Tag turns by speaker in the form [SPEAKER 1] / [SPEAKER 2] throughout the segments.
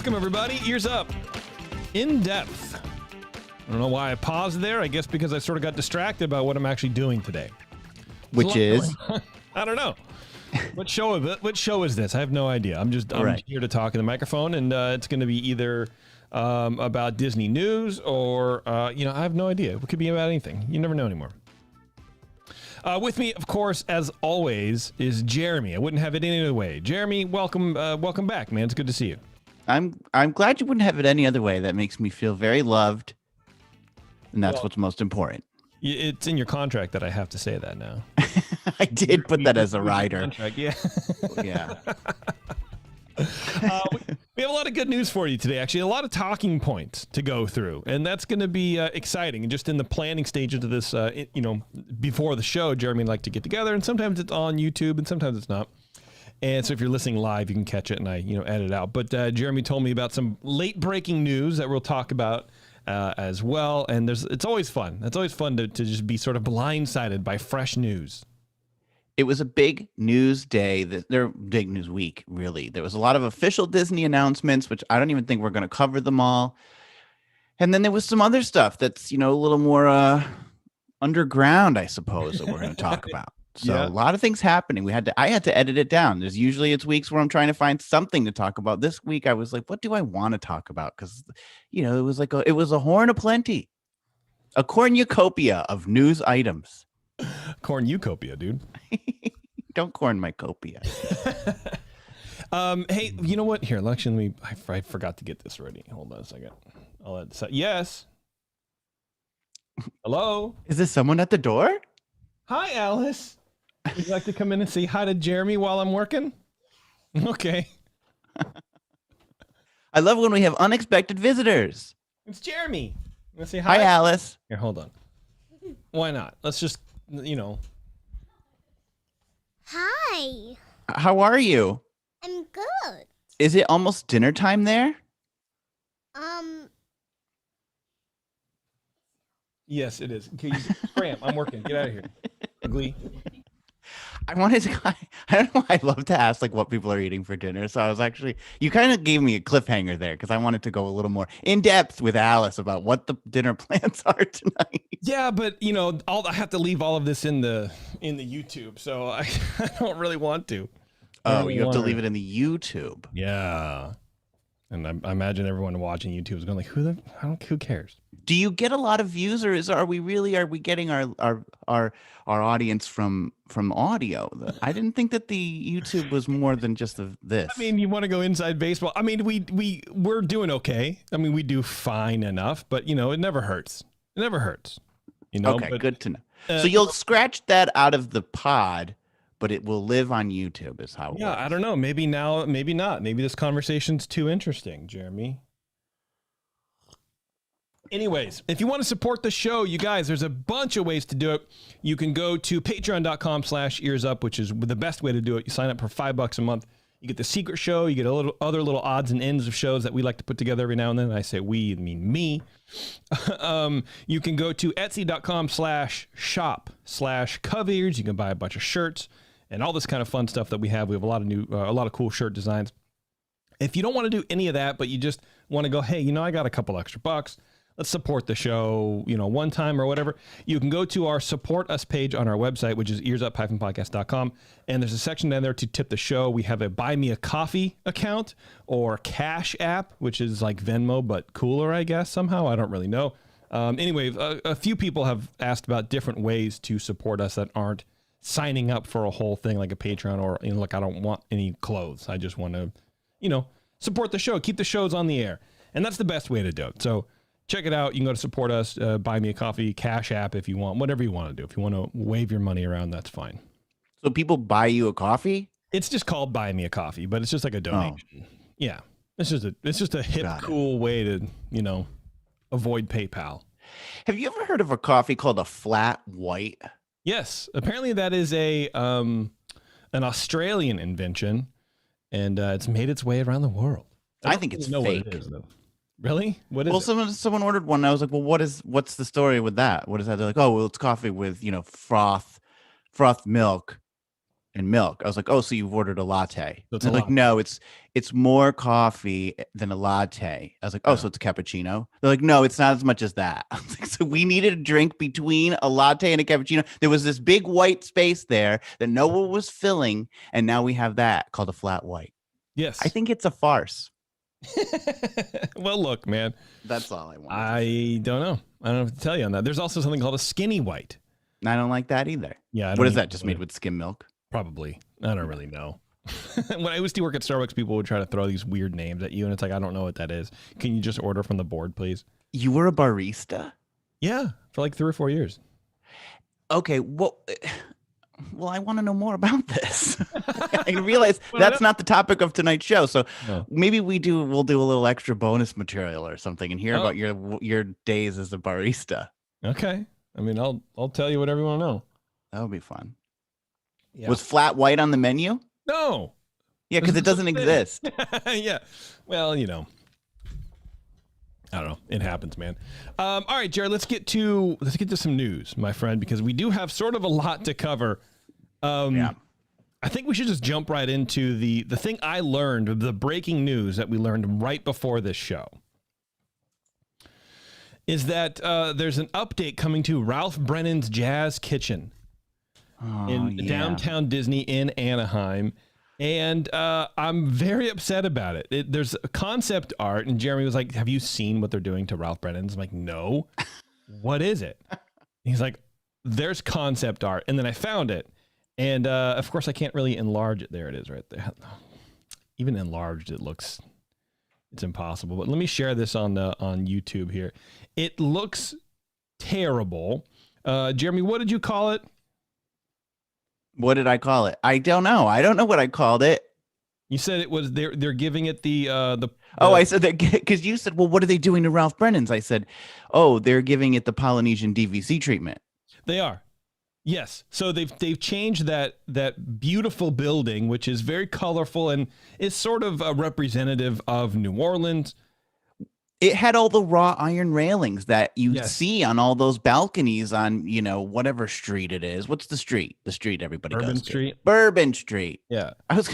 [SPEAKER 1] Welcome, everybody. Ears up. In depth. I don't know why I paused there. I guess because I sort of got distracted about what I'm actually doing today.
[SPEAKER 2] Which is?
[SPEAKER 1] I don't know. What show is this? I have no idea. I'm here to talk in the microphone, and it's going to be either about Disney news or, I have no idea. It could be about anything. You never know anymore. With me, of course, as always, is Jeremy. I wouldn't have it any other way. Jeremy, welcome back, man. It's good to see you.
[SPEAKER 2] I'm glad you wouldn't have it any other way. That makes me feel very loved, and that's what's most important.
[SPEAKER 1] It's in your contract that I have to say that now.
[SPEAKER 2] I did put that as a rider.
[SPEAKER 1] Contract, yeah.
[SPEAKER 2] Yeah.
[SPEAKER 1] We have a lot of good news for you today, actually. A lot of talking points to go through, and that's going to be exciting. And just in the planning stages of this, before the show, Jeremy and I like to get together, and sometimes it's on YouTube, and sometimes it's not. And so if you're listening live, you can catch it, and I edit it out. But Jeremy told me about some late-breaking news that we'll talk about as well. And it's always fun. It's always fun to just be sort of blindsided by fresh news.
[SPEAKER 2] It was a big news day. Big news week, really. There was a lot of official Disney announcements, which I don't even think we're going to cover them all. And then there was some other stuff that's, a little more underground, I suppose, that we're going to talk about. So yeah. A lot of things happening. I had to edit it down. It's weeks where I'm trying to find something to talk about. This week I was like, what do I want to talk about? Because, it was a horn of plenty, a cornucopia of news items.
[SPEAKER 1] Cornucopia, dude.
[SPEAKER 2] Don't corn my copia.
[SPEAKER 1] Hey, you know what? Here, actually, I forgot to get this ready. Hold on a second. Yes. Hello?
[SPEAKER 2] Is this someone at the door?
[SPEAKER 1] Hi, Alice. Would you like to come in and say hi to Jeremy while I'm working? Okay.
[SPEAKER 2] I love when we have unexpected visitors.
[SPEAKER 1] It's Jeremy. Let's say hi.
[SPEAKER 2] Hi, Alice.
[SPEAKER 1] Here, hold on. Why not? Let's just,
[SPEAKER 3] Hi.
[SPEAKER 2] How are you?
[SPEAKER 3] I'm good.
[SPEAKER 2] Is it almost dinner time there?
[SPEAKER 1] Yes, it is. Okay, Graham, I'm working. Get out of here. Ugly.
[SPEAKER 2] I don't know. I love to ask what people are eating for dinner. So you kind of gave me a cliffhanger there because I wanted to go a little more in depth with Alice about what the dinner plans are tonight.
[SPEAKER 1] Yeah, but I have to leave all of this in the YouTube, so I don't really want to.
[SPEAKER 2] Oh, you have to leave it in the YouTube.
[SPEAKER 1] Yeah. And I imagine everyone watching YouTube is going who cares?
[SPEAKER 2] Do you get a lot of views, or are we getting our audience from audio? I didn't think that the YouTube was more than just this.
[SPEAKER 1] I mean, you want to go inside baseball? I mean, we're doing okay. I mean, we do fine enough, but it never hurts. It never hurts.
[SPEAKER 2] Okay, good to know. So you'll scratch that out of the pod, but it will live on YouTube is how it works.
[SPEAKER 1] I don't know. Maybe now, maybe not. Maybe this conversation's too interesting, Jeremy. Anyways, if you want to support the show, you guys, there's a bunch of ways to do it. You can go to patreon.com/EarzUp, which is the best way to do it. You sign up for $5 a month. You get the secret show. You get other little odds and ends of shows that we like to put together every now and then. I say we, I mean me. You can go to etsy.com/shop/coveears. You can buy a bunch of shirts and all this kind of fun stuff that we have. We have a lot of cool shirt designs. If you don't want to do any of that, but you just want to go, hey, I got a couple extra bucks. Let's support the show, one time or whatever. You can go to our support us page on our website, which is EarzUp-podcast.com. And there's a section down there to tip the show. We have a Buy Me a Coffee account or Cash App, which is like Venmo, but cooler, I guess, somehow. I don't really know. Anyway, a few people have asked about different ways to support us that aren't signing up for a whole thing like a Patreon or, look, I don't want any clothes. I just want to, support the show, keep the shows on the air. And that's the best way to do it. So check it out. You can go to support us, Buy Me a Coffee, Cash App if you want, whatever you want to do. If you want to wave your money around, that's fine.
[SPEAKER 2] So people buy you a coffee?
[SPEAKER 1] It's just called Buy Me a Coffee, but it's just like a donation. Oh. Yeah. It's just a hip, cool way to, avoid PayPal.
[SPEAKER 2] Have you ever heard of a coffee called a flat white?
[SPEAKER 1] Yes. Apparently that is an Australian invention, and it's made its way around the world.
[SPEAKER 2] I think it's fake.
[SPEAKER 1] What it is, though. Really? What is it?
[SPEAKER 2] Someone ordered one. And I was like, well, what's the story with that? What is that? They're like, oh, well, it's coffee with, froth milk and milk. I was like, oh, so you've ordered a latte.
[SPEAKER 1] So it's
[SPEAKER 2] They're
[SPEAKER 1] a
[SPEAKER 2] like,
[SPEAKER 1] latte.
[SPEAKER 2] no, it's more coffee than a latte. I was like, oh,
[SPEAKER 1] Yeah.
[SPEAKER 2] so it's a cappuccino. They're like, no, it's not as much as that. I was like, so we needed a drink between a latte and a cappuccino. There was this big white space there that no one was filling, and now we have that called a flat white.
[SPEAKER 1] Yes.
[SPEAKER 2] I think it's a farce.
[SPEAKER 1] Well, look, man,
[SPEAKER 2] That's all I want.
[SPEAKER 1] I don't know. I don't know what to tell you on that. There's also something called a skinny white.
[SPEAKER 2] I don't like that either.
[SPEAKER 1] Yeah.
[SPEAKER 2] What is that? Just made with skim milk?
[SPEAKER 1] Probably. I don't really know. When I used to work at Starbucks, people would try to throw these weird names at you, and it's like, I don't know what that is. Can you just order from the board, please?
[SPEAKER 2] You were a barista?
[SPEAKER 1] Yeah, for like 3 or 4 years.
[SPEAKER 2] Okay, well, I want to know more about this. I realize
[SPEAKER 1] Well,
[SPEAKER 2] that's not the topic of tonight's show, so
[SPEAKER 1] No.
[SPEAKER 2] maybe we'll do a little extra bonus material or something and hear
[SPEAKER 1] Oh.
[SPEAKER 2] about your days as a barista.
[SPEAKER 1] Okay. I mean, I'll tell you whatever you want to know.
[SPEAKER 2] That would be fun.
[SPEAKER 1] Yeah.
[SPEAKER 2] Was flat white on the menu?
[SPEAKER 1] No.
[SPEAKER 2] Yeah, because it
[SPEAKER 1] There's
[SPEAKER 2] doesn't
[SPEAKER 1] no such thing.
[SPEAKER 2] exist.
[SPEAKER 1] Yeah. Well, I don't know. It happens, man. All right, Jared, let's get to some news, my friend, because we do have sort of a lot to cover.
[SPEAKER 2] Yeah.
[SPEAKER 1] I think we should just jump right into the thing I learned, the breaking news that we learned right before this show. Is that there's an update coming to Ralph Brennan's Jazz Kitchen in downtown Disney in Anaheim. And I'm very upset about it. There's a concept art, and Jeremy was like, have you seen what they're doing to Ralph Brennan's? I'm like, no. What is it? He's like, there's concept art. And then I found it. And of course, I can't really enlarge it. There it is right there. Even enlarged, it's impossible. But let me share this on YouTube here. It looks terrible. Jeremy, what did you call it?
[SPEAKER 2] What did I call it? I don't know. I don't know what I called it.
[SPEAKER 1] You said it was they're giving it the
[SPEAKER 2] I said that because you said, well, what are they doing to Ralph Brennan's? I said, oh, they're giving it the Polynesian DVC treatment.
[SPEAKER 1] They are. Yes. So they've changed that beautiful building, which is very colorful and is sort of a representative of New Orleans.
[SPEAKER 2] It had all the wrought iron railings that you
[SPEAKER 1] Yes.
[SPEAKER 2] see on all those balconies on, whatever street it is. What's the street? The street everybody
[SPEAKER 1] Bourbon
[SPEAKER 2] goes to.
[SPEAKER 1] Street.
[SPEAKER 2] Bourbon Street.
[SPEAKER 1] Yeah.
[SPEAKER 2] I was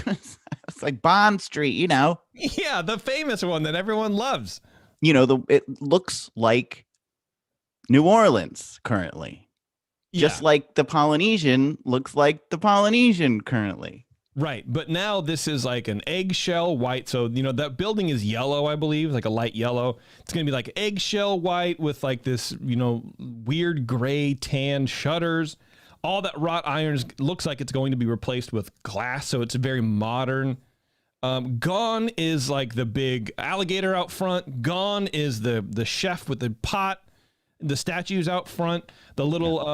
[SPEAKER 2] like Bond Street,
[SPEAKER 1] Yeah, the famous one that everyone loves.
[SPEAKER 2] it looks like New Orleans currently. Just like the Polynesian looks like the Polynesian currently.
[SPEAKER 1] Right. But now this is like an eggshell white. So, that building is yellow, I believe, like a light yellow. It's going to be like eggshell white with like this, weird gray tan shutters. All that wrought iron looks like it's going to be replaced with glass. So it's very modern. Gone is like the big alligator out front. Gone is the chef with the pot. The statues out front. The little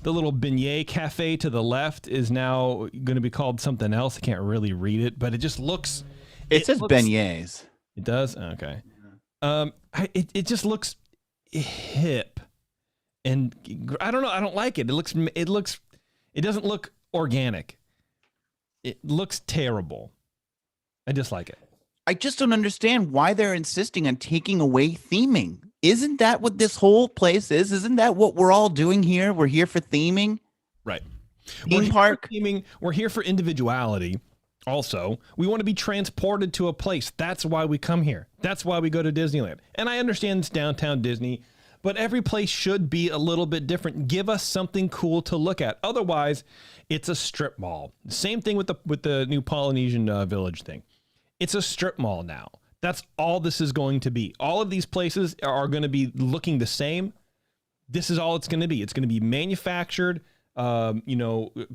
[SPEAKER 1] beignet cafe to the left is now going to be called something else. I can't really read it, but it just looks.
[SPEAKER 2] It says beignets.
[SPEAKER 1] It does? Okay. It just looks hip, and I don't know. I don't like it. It doesn't look organic. It looks terrible. I dislike it.
[SPEAKER 2] I just don't understand why they're insisting on taking away theming. Isn't that what this whole place is? Isn't that what we're all doing here? We're here for theming.
[SPEAKER 1] Right.
[SPEAKER 2] Theme park.
[SPEAKER 1] We're here for individuality. Also, we want to be transported to a place. That's why we come here. That's why we go to Disneyland. And I understand it's downtown Disney, but every place should be a little bit different. Give us something cool to look at. Otherwise, it's a strip mall. Same thing with the new Polynesian village thing. It's a strip mall now. That's all this is going to be. All of these places are going to be looking the same. This is all it's going to be. It's going to be manufactured,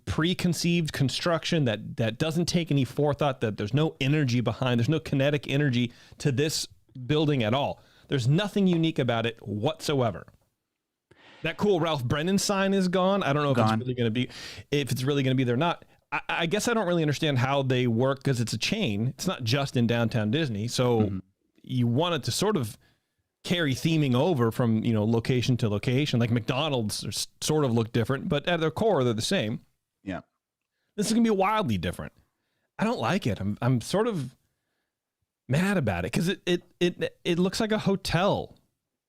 [SPEAKER 1] preconceived construction that doesn't take any forethought, that there's no energy behind. There's no kinetic energy to this building at all. There's nothing unique about it whatsoever. That cool Ralph Brennan sign is gone. I don't know if it's really going to be there or not. I guess I don't really understand how they work because it's a chain. It's not just in downtown Disney. So you want it to sort of carry theming over from, location to location. Like McDonald's sort of look different, but at their core, they're the same.
[SPEAKER 2] Yeah.
[SPEAKER 1] This is going to be wildly different. I don't like it. I'm sort of mad about it because it looks like a hotel.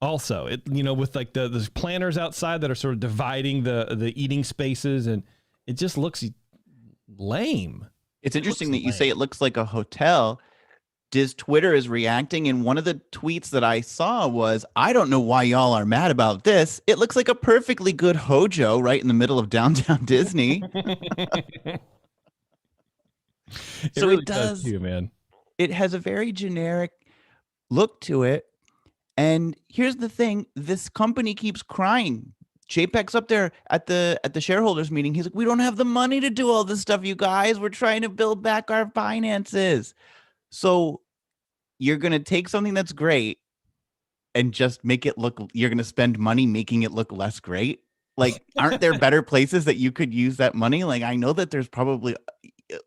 [SPEAKER 1] Also, with like the planters outside that are sort of dividing the eating spaces, and it just looks Lame.
[SPEAKER 2] It's interesting that
[SPEAKER 1] looks
[SPEAKER 2] you say
[SPEAKER 1] lame.
[SPEAKER 2] it looks like a hotel. Twitter is reacting, and one of the tweets that I saw was, I don't know why y'all are mad about this. It looks like a perfectly good hojo right in the middle of downtown Disney.
[SPEAKER 1] It
[SPEAKER 2] So
[SPEAKER 1] really
[SPEAKER 2] it
[SPEAKER 1] does
[SPEAKER 2] does.
[SPEAKER 1] too, man.
[SPEAKER 2] It has a very generic look to it. And here's the thing, this company keeps crying. JPEG's up there at the shareholders meeting. He's like, we don't have the money to do all this stuff, you guys. We're trying to build back our finances. So you're going to take something that's great and just make it look, you're going to spend money making it look less great. Like, aren't there better places that you could use that money? Like, I know that there's probably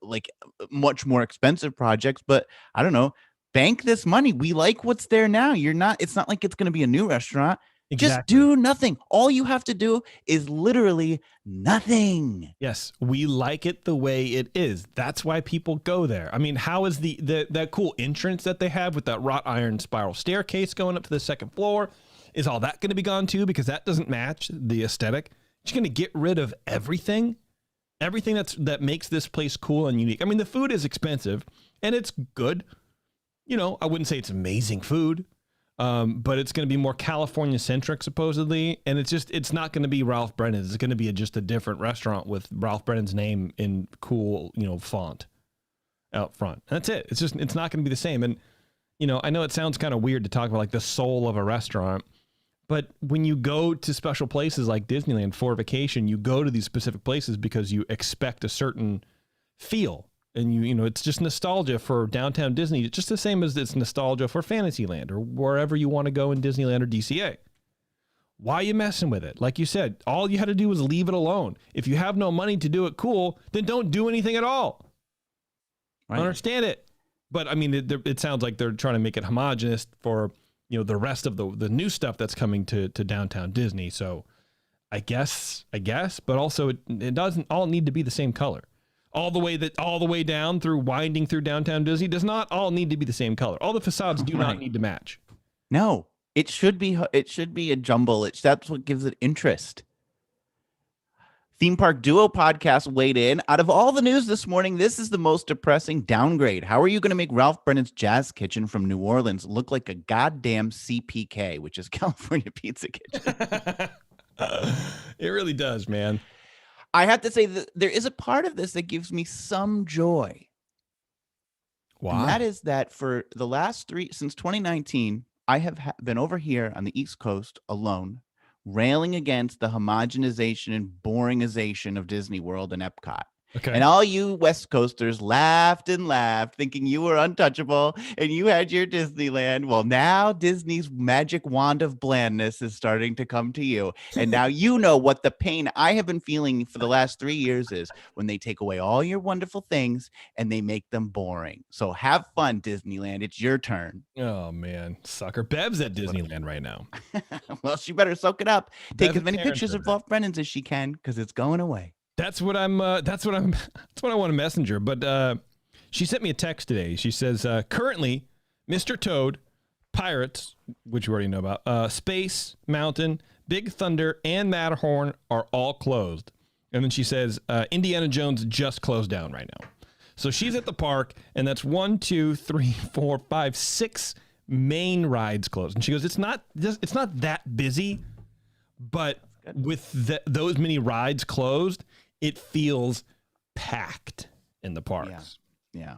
[SPEAKER 2] like much more expensive projects, but I don't know. Bank this money. We like what's there now. It's not like it's going to be a new restaurant. Just
[SPEAKER 1] Exactly.
[SPEAKER 2] do nothing. All you have to do is literally nothing.
[SPEAKER 1] Yes, we like it the way it is. That's why people go there. I mean, how is that cool entrance that they have with that wrought iron spiral staircase going up to the second floor? Is all that going to be gone too? Because that doesn't match the aesthetic. You're going to get rid of everything that makes this place cool and unique. I mean, the food is expensive and it's good. You know, I wouldn't say it's amazing food. But it's going to be more California centric, supposedly. And it's not going to be Ralph Brennan's. It's going to be just a different restaurant with Ralph Brennan's name in cool, font out front. And that's it. It's not going to be the same. And, I know it sounds kind of weird to talk about like the soul of a restaurant, but when you go to special places like Disneyland for vacation, you go to these specific places because you expect a certain feel. And it's just nostalgia for downtown Disney, just the same as it's nostalgia for Fantasyland or wherever you want to go in Disneyland or DCA. Why are you messing with it? Like you said, all you had to do was leave it alone. If you have no money to do it cool, then don't do anything at all. Right. I understand it. But I mean, it sounds like they're trying to make it homogenous for, the rest of the new stuff that's coming to downtown Disney. So I guess, but also it doesn't all need to be the same color. All the way down through winding through downtown Disney does not all need to be the same color. All the facades do not need to match.
[SPEAKER 2] No, it should be a jumble. That's what gives it interest. Theme Park Duo podcast weighed in. Out of all the news this morning, this is the most depressing downgrade. How are you going to make Ralph Brennan's Jazz Kitchen from New Orleans look like a goddamn CPK, which is California Pizza Kitchen?
[SPEAKER 1] It really does, man.
[SPEAKER 2] I have to say that there is a part of this that gives me some joy.
[SPEAKER 1] Why?
[SPEAKER 2] And that is that for the last since 2019, I have been over here on the East Coast alone, railing against the homogenization and boringization of Disney World and Epcot.
[SPEAKER 1] Okay.
[SPEAKER 2] And all you West Coasters laughed and laughed, thinking you were untouchable and you had your Disneyland. Well, now Disney's magic wand of blandness is starting to come to you. And now you know what the pain I have been feeling for the last 3 years is when they take away all your wonderful things and they make them boring. So have fun, Disneyland. It's your turn.
[SPEAKER 1] Oh, man. Sucker. Bev's at Disneyland right now.
[SPEAKER 2] Well, she better soak it up. Take as many
[SPEAKER 1] Terrence
[SPEAKER 2] pictures of
[SPEAKER 1] are
[SPEAKER 2] Ralph Brennan's as she can because it's going away.
[SPEAKER 1] That's what I want to messenger. But she sent me a text today. She says, currently, Mr. Toad, Pirates, which you already know about, Space, Mountain, Big Thunder, and Matterhorn are all closed. And then she says, Indiana Jones just closed down right now. So she's at the park, and that's 1, 2, 3, 4, 5, 6 main rides closed. And she goes, it's not that busy, but with those many rides closed, it feels packed in the parks.
[SPEAKER 2] Yeah.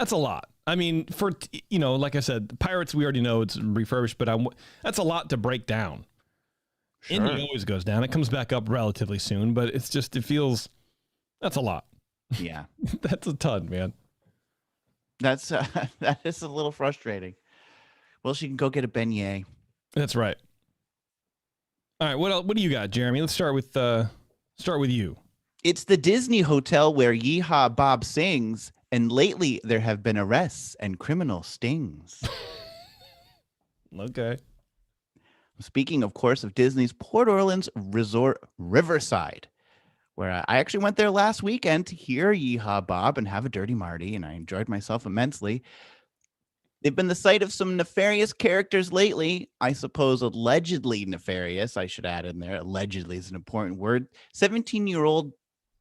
[SPEAKER 1] That's a lot. I mean, for, like I said, Pirates, we already know it's refurbished, but that's a lot to break down. Sure. Indy always goes down. It comes back up relatively soon, but it feels, that's a lot.
[SPEAKER 2] Yeah.
[SPEAKER 1] That's a ton, man.
[SPEAKER 2] That is a little frustrating. Well, she can go get a beignet.
[SPEAKER 1] That's right. All right, what do you got, Jeremy? Let's start with you.
[SPEAKER 2] It's the Disney hotel where Yeehaw Bob sings, and lately there have been arrests and criminal stings.
[SPEAKER 1] Okay.
[SPEAKER 2] Speaking, of course, of Disney's Port Orleans Resort Riverside, where I actually went there last weekend to hear Yeehaw Bob and have a Dirty Marty, and I enjoyed myself immensely. They've been the site of some nefarious characters lately. I suppose allegedly nefarious. I should add in there. Allegedly is an important word. 17-year-old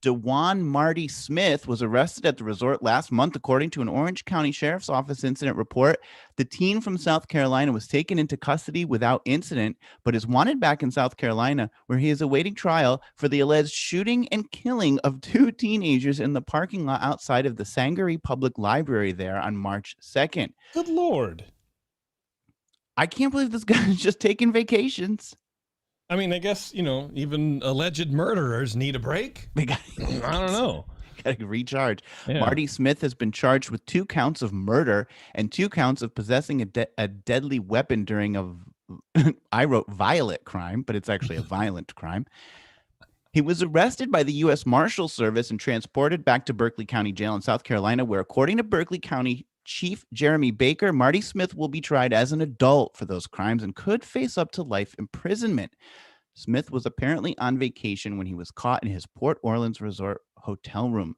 [SPEAKER 2] DeJuan Marty Smith was arrested at the resort last month, according to an Orange County Sheriff's Office incident report. The teen from South Carolina was taken into custody without incident, but is wanted back in South Carolina, where he is awaiting trial for the alleged shooting and killing of 2 teenagers in the parking lot outside of the Sangaree Public Library there on March 2nd.
[SPEAKER 1] Good Lord.
[SPEAKER 2] I can't believe this guy is just taking vacations.
[SPEAKER 1] I mean, I guess, even alleged murderers need a break.
[SPEAKER 2] They got
[SPEAKER 1] I don't know.
[SPEAKER 2] Got to recharge.
[SPEAKER 1] Yeah.
[SPEAKER 2] Marty Smith has been charged with 2 counts of murder and 2 counts of possessing a deadly weapon during I wrote violent crime, but it's actually a violent crime. He was arrested by the U.S. Marshal Service and transported back to Berkeley County Jail in South Carolina, where, according to Berkeley County Chief Jeremy Baker, Marty Smith will be tried as an adult for those crimes and could face up to life imprisonment. Smith was apparently on vacation when he was caught in his Port Orleans resort hotel room.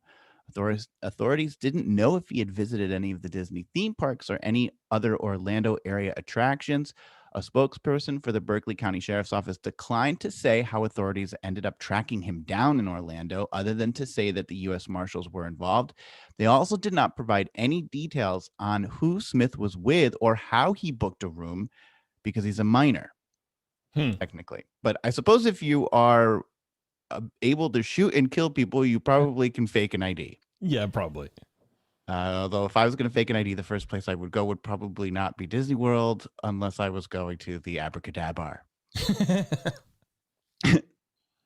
[SPEAKER 2] Authorities didn't know if he had visited any of the Disney theme parks or any other Orlando area attractions. A spokesperson for the Berkeley County Sheriff's Office declined to say how authorities ended up tracking him down in Orlando, other than to say that the U.S. Marshals were involved. They also did not provide any details on who Smith was with or how he booked a room, because he's a minor, technically. But I suppose if you are able to shoot and kill people, you probably can fake an ID.
[SPEAKER 1] Yeah, probably.
[SPEAKER 2] Although if I was going to fake an ID, the first place I would go would probably not be Disney World, unless I was going to the Abracadabra.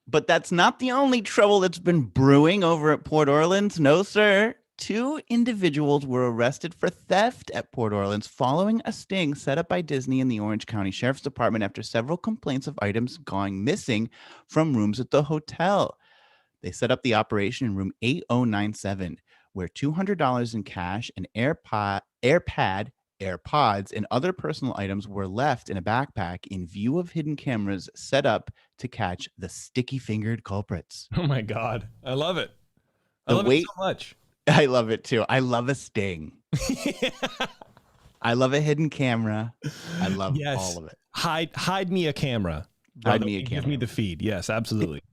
[SPEAKER 2] But that's not the only trouble that's been brewing over at Port Orleans. No, sir. 2 individuals were arrested for theft at Port Orleans following a sting set up by Disney and the Orange County Sheriff's Department after several complaints of items going missing from rooms at the hotel. They set up the operation in room 8097, where $200 in cash, an AirPods, and other personal items were left in a backpack in view of hidden cameras set up to catch the sticky-fingered culprits.
[SPEAKER 1] Oh, my God. I love it. I love it so much.
[SPEAKER 2] I love it, too. I love a sting. I love a hidden camera. I love all of it.
[SPEAKER 1] Hide me a camera.
[SPEAKER 2] Hide me a camera.
[SPEAKER 1] Give me the feed. Yes, absolutely.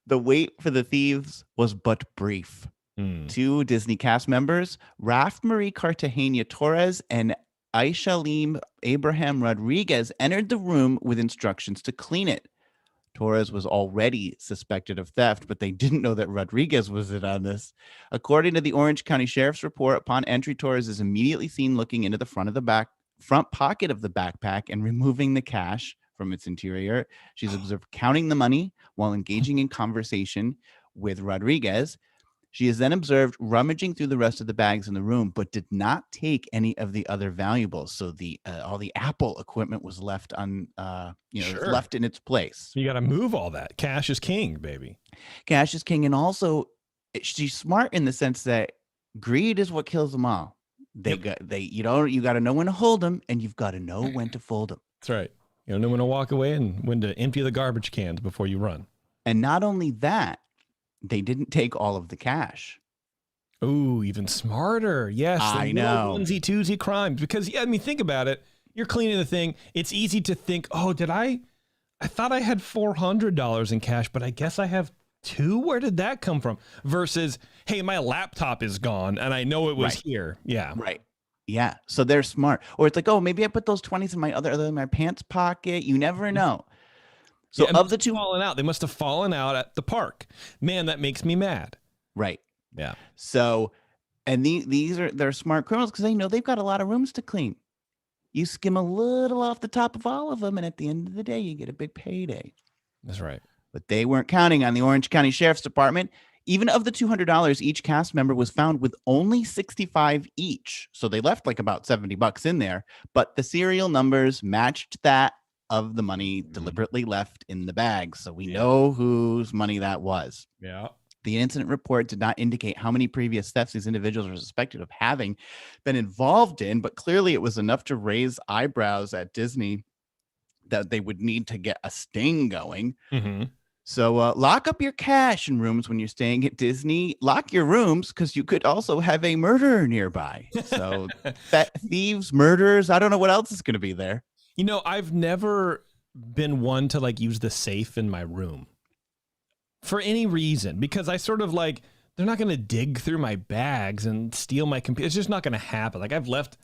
[SPEAKER 2] The wait for the thieves was but brief. 2 Disney cast members, Raf Marie Cartagena Torres and Aishalim Abraham Rodriguez, entered the room with instructions to clean it. Torres was already suspected of theft, but they didn't know that Rodriguez was in on this. According to the Orange County Sheriff's report, upon entry, Torres is immediately seen looking into the front pocket of the backpack and removing the cash from its interior. She's observed counting the money while engaging in conversation with Rodriguez. She is then observed rummaging through the rest of the bags in the room, but did not take any of the other valuables. So all the Apple equipment was left left in its place.
[SPEAKER 1] You got to move all that. Cash is king, baby.
[SPEAKER 2] Cash is king, and also she's smart in the sense that greed is what kills them all. You got to know when to hold them, and you've got to know when to fold them.
[SPEAKER 1] That's right. You know when to walk away and when to empty the garbage cans before you run.
[SPEAKER 2] And not only that, they didn't take all of the cash.
[SPEAKER 1] Oh, even smarter. Yes.
[SPEAKER 2] I know.
[SPEAKER 1] Onesie, twosie crimes. Because, think about it. You're cleaning the thing. It's easy to think, I thought I had $400 in cash, but I guess I have 2. Where did that come from? Versus, hey, my laptop is gone and I know it was here. Yeah.
[SPEAKER 2] Right. Yeah. So they're smart. Or it's like, maybe I put those 20s in my pants pocket. You never know. So of the 2
[SPEAKER 1] fallen out, they must have fallen out at the park. Man, that makes me mad.
[SPEAKER 2] Right.
[SPEAKER 1] Yeah.
[SPEAKER 2] So, and they're smart criminals because they know they've got a lot of rooms to clean. You skim a little off the top of all of them, and at the end of the day, you get a big payday.
[SPEAKER 1] That's right.
[SPEAKER 2] But they weren't counting on the Orange County Sheriff's Department. Even of the $200, each cast member was found with only $65 each. So they left like about $70 in there, but the serial numbers matched that of the money deliberately left in the bag. So we know whose money that was.
[SPEAKER 1] Yeah.
[SPEAKER 2] The incident report did not indicate how many previous thefts these individuals were suspected of having been involved in, but clearly it was enough to raise eyebrows at Disney that they would need to get a sting going.
[SPEAKER 1] Mm-hmm.
[SPEAKER 2] So lock up your cash in rooms when you're staying at Disney. Lock your rooms because you could also have a murderer nearby. So thieves, murderers, I don't know what else is going to be there.
[SPEAKER 1] I've never been one to use the safe in my room. for any reason, because I sort of like, they're not going to dig through my bags and steal my computer. It's just not going to happen. Like I've left,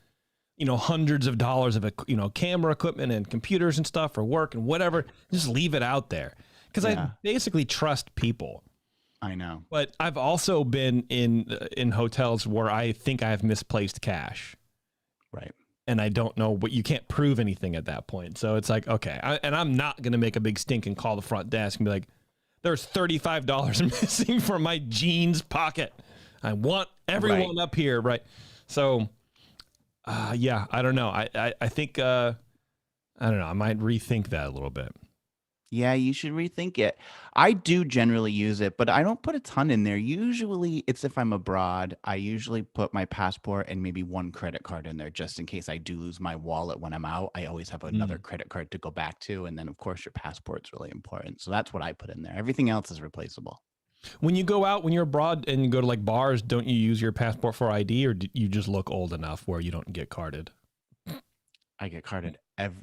[SPEAKER 1] hundreds of dollars of, camera equipment and computers and stuff for work and whatever. Just leave it out there because I basically trust people.
[SPEAKER 2] I know.
[SPEAKER 1] But I've also been in hotels where I think I've misplaced cash.
[SPEAKER 2] Right.
[SPEAKER 1] And I don't know, but you can't prove anything at that point. So it's like, okay. And I'm not going to make a big stink and call the front desk and be like, there's $35 missing from my jeans pocket. I want everyone up here. Right. So, yeah, I don't know. I think, I don't know. I might rethink that a little bit.
[SPEAKER 2] Yeah, you should rethink it. I do generally use it, but I don't put a ton in there. Usually it's if I'm abroad. I usually put my passport and maybe one credit card in there just in case I do lose my wallet when I'm out. I always have another credit card to go back to. And then, of course, your passport's really important. So that's what I put in there. Everything else is replaceable.
[SPEAKER 1] When you go out, when you're abroad and you go to like bars, don't you use your passport for ID, or do you just look old enough where you don't get carded?
[SPEAKER 2] I get carded.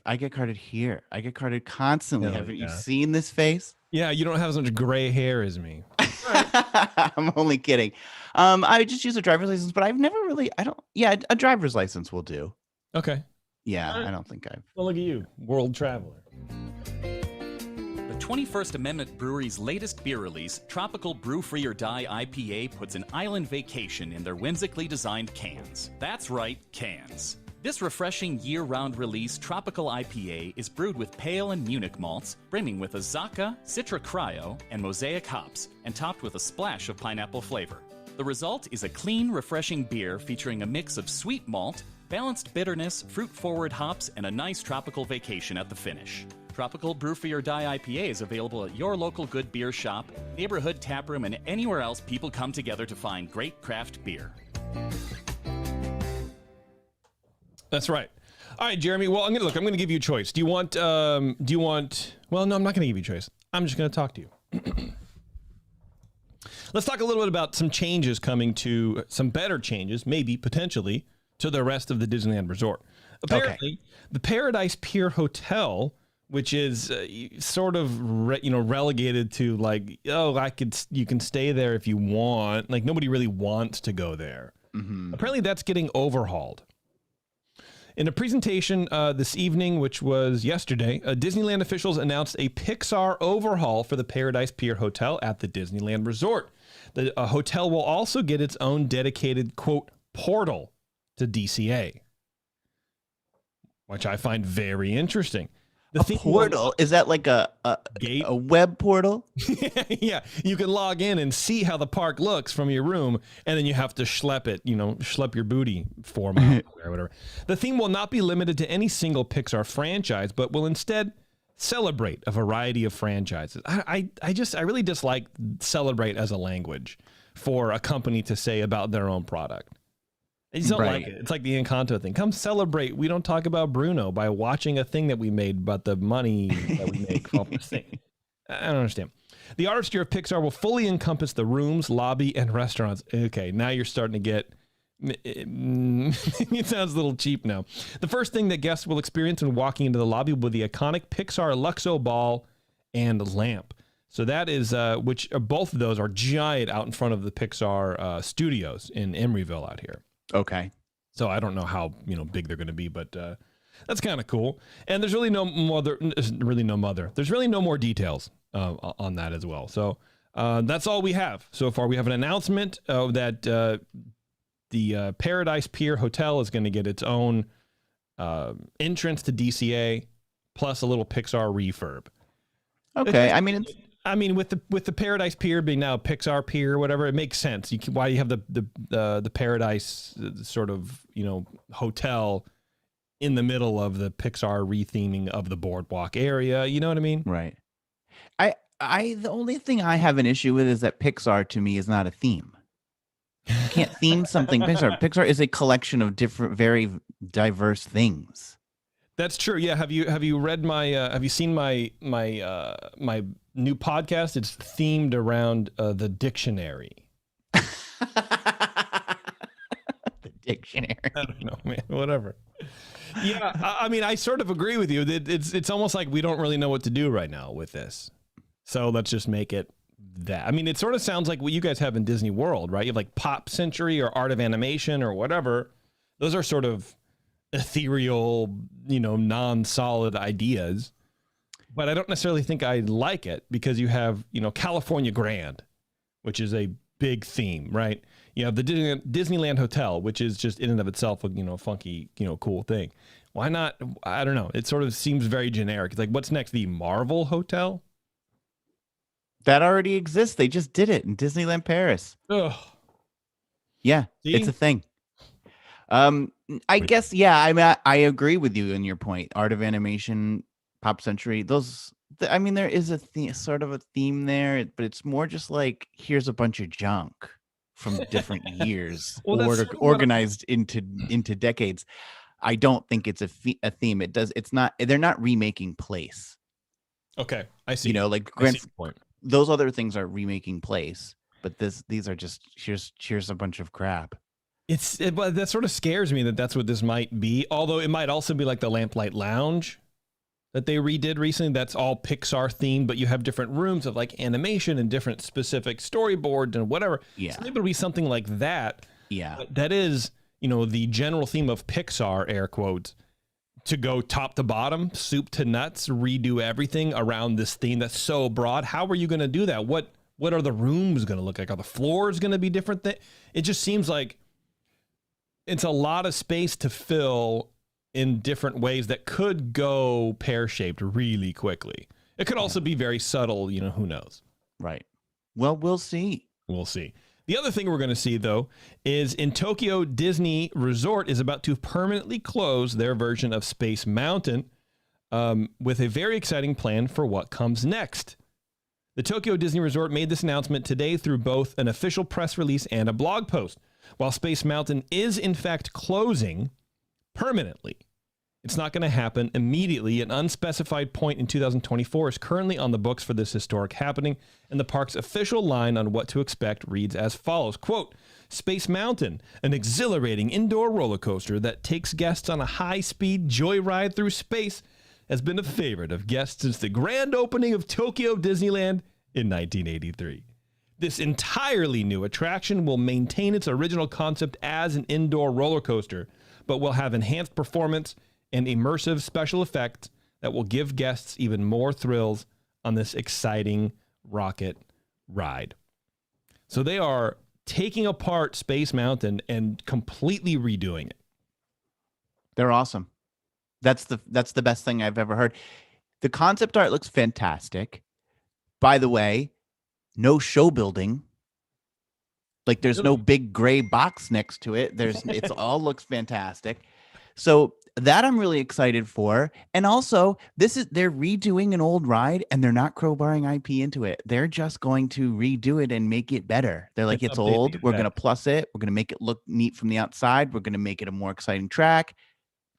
[SPEAKER 2] I get carded here. I get carded constantly.
[SPEAKER 1] Oh,
[SPEAKER 2] Haven't you seen this face?
[SPEAKER 1] Yeah, you don't have as much gray hair as me.
[SPEAKER 2] I'm only kidding. I just use a driver's license, but I've never really. A driver's license will do.
[SPEAKER 1] Okay.
[SPEAKER 2] Yeah, I don't think I've.
[SPEAKER 1] Well, look at you, world traveler.
[SPEAKER 4] The 21st Amendment Brewery's latest beer release, Tropical Brew Free or Die IPA, puts an island vacation in their whimsically designed cans. That's right, cans. This refreshing year-round release, Tropical IPA, is brewed with pale and Munich malts, brimming with Azacca, Citra Cryo, and Mosaic hops, and topped with a splash of pineapple flavor. The result is a clean, refreshing beer featuring a mix of sweet malt, balanced bitterness, fruit-forward hops, and a nice tropical vacation at the finish. Tropical Brew Free or Die IPA is available at your local good beer shop, neighborhood taproom, and anywhere else people come together to find great craft beer.
[SPEAKER 1] That's right. All right, Jeremy. Well, I'm going to give you a choice. Well, no, I'm not going to give you a choice. I'm just going to talk to you. Let's talk a little bit about some changes coming to some better changes, maybe potentially to the rest of the Disneyland resort. Apparently, the Paradise Pier Hotel, which is sort of relegated to like, you can stay there if you want. Like nobody really wants to go there. Mm-hmm. Apparently, that's getting overhauled. In a presentation this evening, which was yesterday, Disneyland officials announced a Pixar overhaul for the Paradise Pier Hotel at the Disneyland Resort. The hotel will also get its own dedicated, quote, portal to DCA, which I find very interesting.
[SPEAKER 2] A portal? Is that like a
[SPEAKER 1] gate?
[SPEAKER 2] A web portal?
[SPEAKER 1] Yeah, you can log in and see how the park looks from your room, and then you have to schlep your booty 4 miles or whatever. The theme will not be limited to any single Pixar franchise, but will instead celebrate a variety of franchises. I really dislike celebrate as a language for a company to say about their own product. I just don't like it. It's like the Encanto thing. Come celebrate. We don't talk about Bruno by watching a thing that we made about the money that we make off this thing. I don't understand. The artistry of Pixar will fully encompass the rooms, lobby, and restaurants. Okay, now you're starting to get... It sounds a little cheap now. The first thing that guests will experience when walking into the lobby will be the iconic Pixar Luxo ball and lamp. So that is, both of those are giant out in front of the Pixar studios in Emeryville out here.
[SPEAKER 2] Okay.
[SPEAKER 1] So I don't know how big they're going to be, but that's kind of cool. And there's really no more details on that as well. So that's all we have so far. We have an announcement that the Paradise Pier Hotel is going to get its own entrance to DCA plus a little Pixar refurb.
[SPEAKER 2] Okay,
[SPEAKER 1] I mean, with the Paradise Pier being now Pixar Pier or whatever, it makes sense. Why you have the Paradise sort of hotel in the middle of the Pixar retheming of the boardwalk area. You know what I mean?
[SPEAKER 2] Right. The only thing I have an issue with is that Pixar to me is not a theme. You can't theme something Pixar. Pixar is a collection of different, very diverse things.
[SPEAKER 1] That's true. Yeah. Have you read my? Have you seen my new podcast? It's themed around the dictionary.
[SPEAKER 2] The dictionary.
[SPEAKER 1] I don't know, man. Whatever. Yeah. I mean, I sort of agree with you. It's almost like we don't really know what to do right now with this. So let's just make it that. I mean, it sort of sounds like what you guys have in Disney World, right? You have like Pop Century or Art of Animation or whatever. Those are sort of ethereal, non-solid ideas. But I don't necessarily think I like it because you have, California Grand, which is a big theme, right? You have the Disneyland Hotel, which is just in and of itself a, funky, cool thing. Why not? I don't know. It sort of seems very generic. It's like, what's next? The Marvel Hotel?
[SPEAKER 2] That already exists. They just did it in Disneyland Paris.
[SPEAKER 1] Ugh.
[SPEAKER 2] Yeah,
[SPEAKER 1] See?
[SPEAKER 2] it's a thing. I guess, yeah, I agree with you in your point. Art of Animation, Pop Century, those, there is a sort of a theme there, but it's more just like, here's a bunch of junk from different years organized into decades. I don't think it's a theme. It's not, they're not remaking place.
[SPEAKER 1] Okay, I see.
[SPEAKER 2] Like
[SPEAKER 1] point.
[SPEAKER 2] Those other things are remaking place, but these are just, here's a bunch of crap.
[SPEAKER 1] But that sort of scares me that's what this might be. Although it might also be like the Lamplight Lounge that they redid recently. That's all Pixar themed, but you have different rooms of like animation and different specific storyboards and whatever.
[SPEAKER 2] Yeah.
[SPEAKER 1] So maybe it'll be something like that.
[SPEAKER 2] Yeah.
[SPEAKER 1] But that is, the general theme of Pixar, air quotes, to go top to bottom, soup to nuts, redo everything around this theme that's so broad. How are you going to do that? What are the rooms going to look like? Are the floors going to be different? It just seems like it's a lot of space to fill in different ways that could go pear-shaped really quickly. It could also be very subtle, who knows?
[SPEAKER 2] Right. Well, we'll see.
[SPEAKER 1] We'll see. The other thing we're going to see, though, is in Tokyo, Disney Resort is about to permanently close their version of Space Mountain with a very exciting plan for what comes next. The Tokyo Disney Resort made this announcement today through both an official press release and a blog post. While Space Mountain is, in fact, closing permanently, it's not going to happen immediately. An unspecified point in 2024 is currently on the books for this historic happening, and the park's official line on what to expect reads as follows, quote, Space Mountain, an exhilarating indoor roller coaster that takes guests on a high-speed joyride through space, has been a favorite of guests since the grand opening of Tokyo Disneyland in 1983. This entirely new attraction will maintain its original concept as an indoor roller coaster, but will have enhanced performance and immersive special effects that will give guests even more thrills on this exciting rocket ride. So they are taking apart Space Mountain and completely redoing it.
[SPEAKER 2] They're awesome. That's the best thing I've ever heard. The concept art looks fantastic. By the way, no show building. Like there's no big gray box next to it. It's all looks fantastic. So that I'm really excited for. And also, they're redoing an old ride and they're not crowbarring IP into it. They're just going to redo it and make it better. They're like, it's old. We're going to plus it. We're going to make it look neat from the outside. We're going to make it a more exciting track.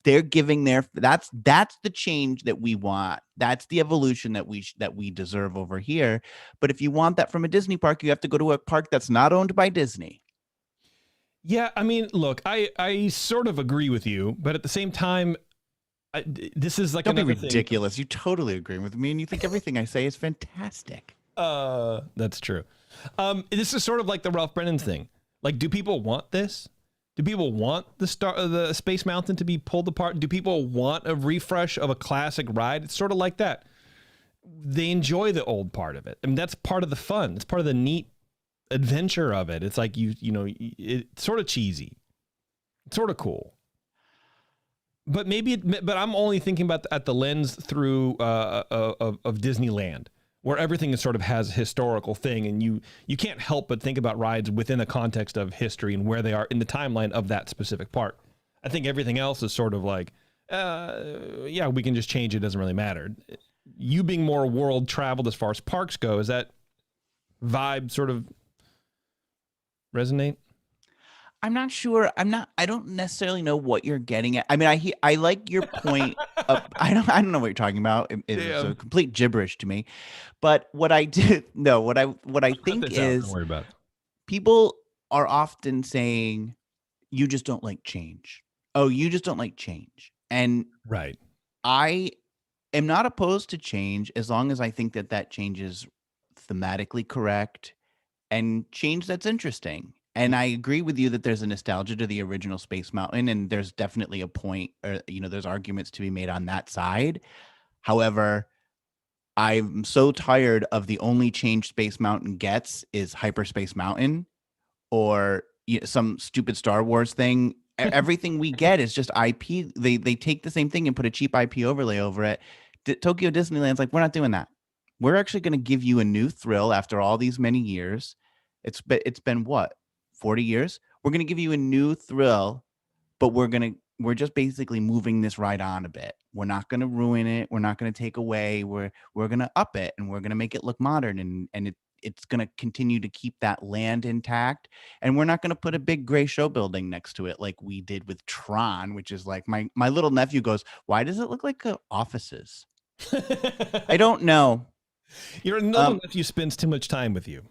[SPEAKER 2] They're giving that's the change that we want. That's the evolution that we deserve over here. But if you want that from a Disney park, you have to go to a park that's not owned by Disney.
[SPEAKER 1] Yeah, I mean, look, I sort of agree with you, but at the same time, this is like
[SPEAKER 2] Don't be
[SPEAKER 1] another
[SPEAKER 2] ridiculous. You totally agree with me, and you think everything I say is fantastic.
[SPEAKER 1] That's true. This is sort of like the Ralph Brennan thing. Like, do people want this? Do people want the Space Mountain to be pulled apart? Do people want a refresh of a classic ride? It's sort of like that. They enjoy the old part of it. I mean, that's part of the fun. It's part of the neat adventure of it. It's like it's sort of cheesy. It's sort of cool. But but I'm only thinking about at the lens through of Disneyland, where everything is sort of has a historical thing, and you can't help but think about rides within the context of history and where they are in the timeline of that specific park. I think everything else is sort of like, yeah, we can just change it. Doesn't really matter. You being more world traveled as far as parks go, is that vibe sort of resonate?
[SPEAKER 2] I'm not sure. I don't necessarily know what you're getting at. I mean, I like your point. I don't know what you're talking about. It's a complete gibberish to me. But what I think is,
[SPEAKER 1] don't worry about it.
[SPEAKER 2] People are often saying, you just don't like change. Oh, you just don't like change. And
[SPEAKER 1] right.
[SPEAKER 2] I am not opposed to change as long as I think that change is thematically correct, and change that's interesting. And I agree with you that there's a nostalgia to the original Space Mountain, and there's definitely a point, or there's arguments to be made on that side. However, I'm so tired of the only change Space Mountain gets is Hyperspace Mountain or some stupid Star Wars thing. Everything we get is just IP. They take the same thing and put a cheap IP overlay over it. Tokyo Disneyland's like, we're not doing that. We're actually going to give you a new thrill after all these many years. It's been what, 40 years? We're going to give you a new thrill, but we're just basically moving this ride on a bit. We're not going to ruin it. We're not going to take away. We're going to up it, and we're going to make it look modern, and it's going to continue to keep that land intact. And we're not going to put a big gray show building next to it like we did with Tron, which is like my little nephew goes, why does it look like offices? I don't know.
[SPEAKER 1] Your little nephew spends too much time with you.